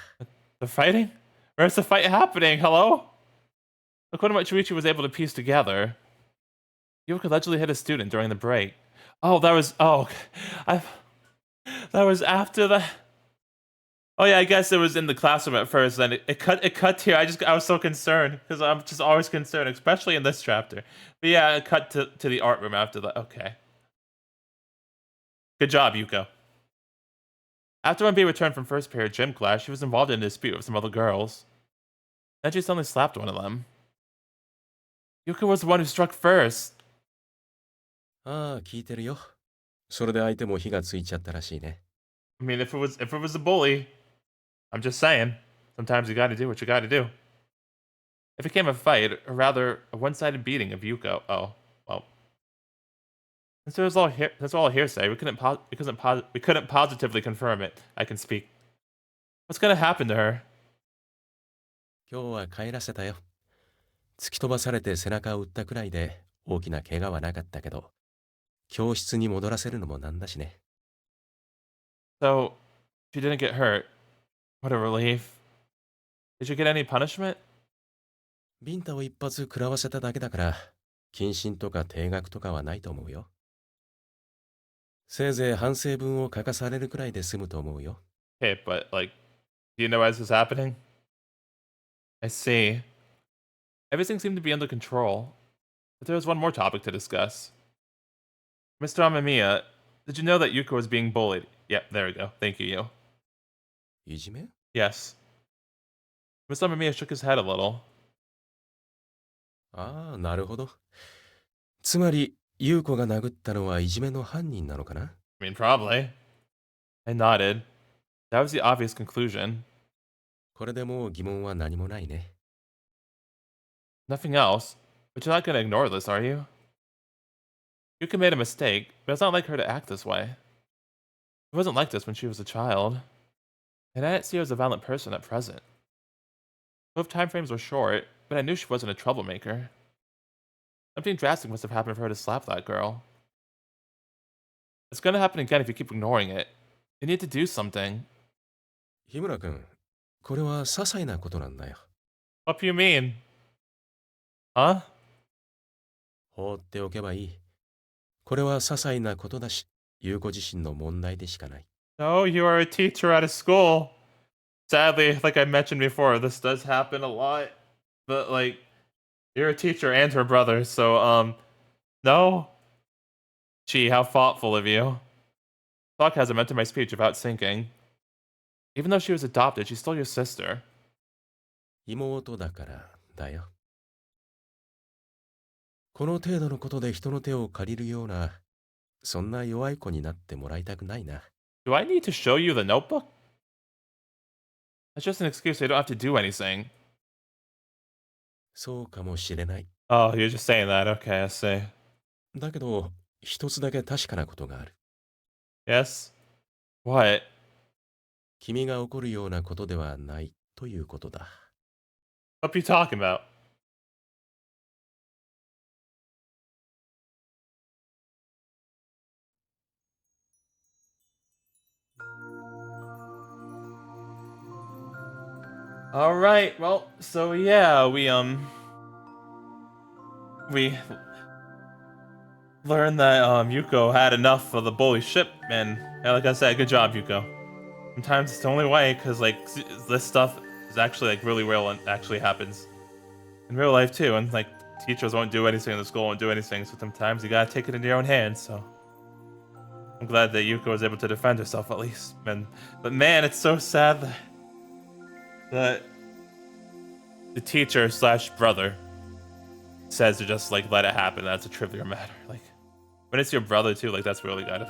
The fighting? Where's the fight happening? Hello? According to what Shuichi was able to piece together, Yuuko allegedly hit a student during the break. Oh, that was that was after the. Oh yeah, I guess it was in the classroom at first. Then it cut here. I was so concerned because I'm just always concerned, especially in this chapter. But yeah, it cut to the art room after that. Okay. Good job, Yuuko. After 1B returned from first period gym class, she was involved in a dispute with some other girls. Then she suddenly slapped one of them. Yuuko was the one who struck first. ああ、聞いてるよ。それで相手も火がついちゃったらしいね。I mean, if it was a bully, I'm just saying. Sometimes you gotta do what you gotta do. It became a fight, or rather, a one-sided beating of Yuuko. Oh, well. Since it was that's all hearsay, we couldn't positively confirm it. I can speak. What's gonna happen to her? 今日は帰らせたよ。突き飛ばされて背中を打ったくらいで大きな怪我はなかったけど、教室に戻らせるのもなんだしね。So, she didn't get hurt. What a relief. Did you get any punishment? ビンタを一発食らわせただけだから、謹慎とか停学とかはないと思うよ。せいぜい反省文を書かされるくらいで済むと思うよ。Okay, but, like, do you know why this is happening? I see. Everything seemed to be under control. But there was one more topic to discuss. Mr. Amamiya, did you know that Yuuko was being bullied? Yep, there we go. Thank you, Yu. いじめ Yes. Mr. Amamiya shook his head a little. ああ、なるほど。つまり、優子が殴ったのはいじめの犯人なのかな I mean, probably. I nodded. That was the obvious conclusion. これでもう疑問は何もないね。Nothing else. But you're not gonna ignore this, are you? Yuuko made a mistake, but it's not like her to act this way. It wasn't like this when she was a child. And I didn't see her as a violent person at present. Both time frames were short, but I knew she wasn't a troublemaker. Something drastic must have happened for her to slap that girl. It's gonna happen again if you keep ignoring it. You need to do something. 日村君、これは些細なことなんだよ。What do you mean? Huh? 放っておけばいい。これは些細なことだし、優子自身の問題でしかない。No, you are a teacher at a school. Sadly, like I mentioned before, this does happen a lot. But, like, you're a teacher and her brother, so, no? Gee, how thoughtful of you. Thought hasn't meant to my speech without sinking. Even though she was adopted, she's still your sister. 妹だからだよ。この程度のことで人の手を借りるような、そんな弱い子になってもらいたくないな。Do I need to show you the notebook? That's just an excuse so you don't have to do anything. そうかもしれない。Oh, you're just saying that. Okay, I see. だけど、一つだけ確かなことがある。Yes? What? 君が怒るようなことではないということだ。What are you talking about? Alright, well, so yeah, we learned that Yuuko had enough of the bully ship, and yeah, like I said, good job, Yuuko. Sometimes it's the only way, because like this stuff is actually like really real and actually happens in real life too, and like teachers won't do anything, the school won't do anything, so sometimes you gotta take it into your own hands. So I'm glad that Yuuko was able to defend herself at least, but man, it's so sad that the teacher slash brother says to just like let it happen. That's a trivial matter. Like when it's your brother too, like that's really gotta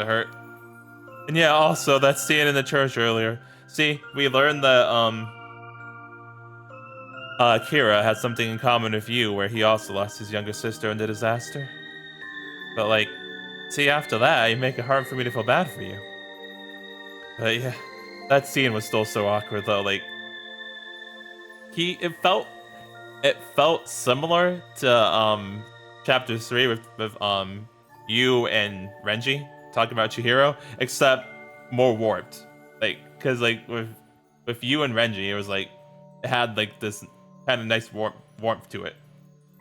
hurt. And yeah, also that scene in the church earlier. See, we learned that Akira has something in common with you, where he also lost his younger sister in the disaster. But like, see, after that, you make it hard for me to feel bad for you. But yeah, that scene was still so awkward though. Like, it felt similar to chapter 3 with you and Renji talking about Chihiro, except more warped. Like, cause like with you and Renji, it was like it had like this kind of nice warmth to it.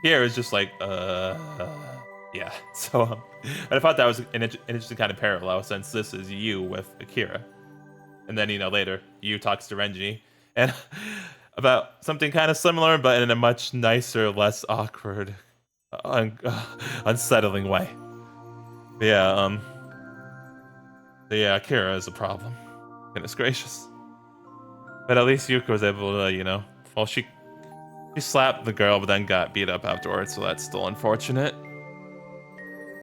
Here it was just like yeah. So but I thought that was an interesting kind of parallel, since this is you with Akira, and then later you talks to Renji and about something kind of similar, but in a much nicer, less awkward, unsettling way. Yeah, Akira is a problem. Goodness gracious. But at least Yuuko was able to, well, she slapped the girl, but then got beat up afterwards, so that's still unfortunate.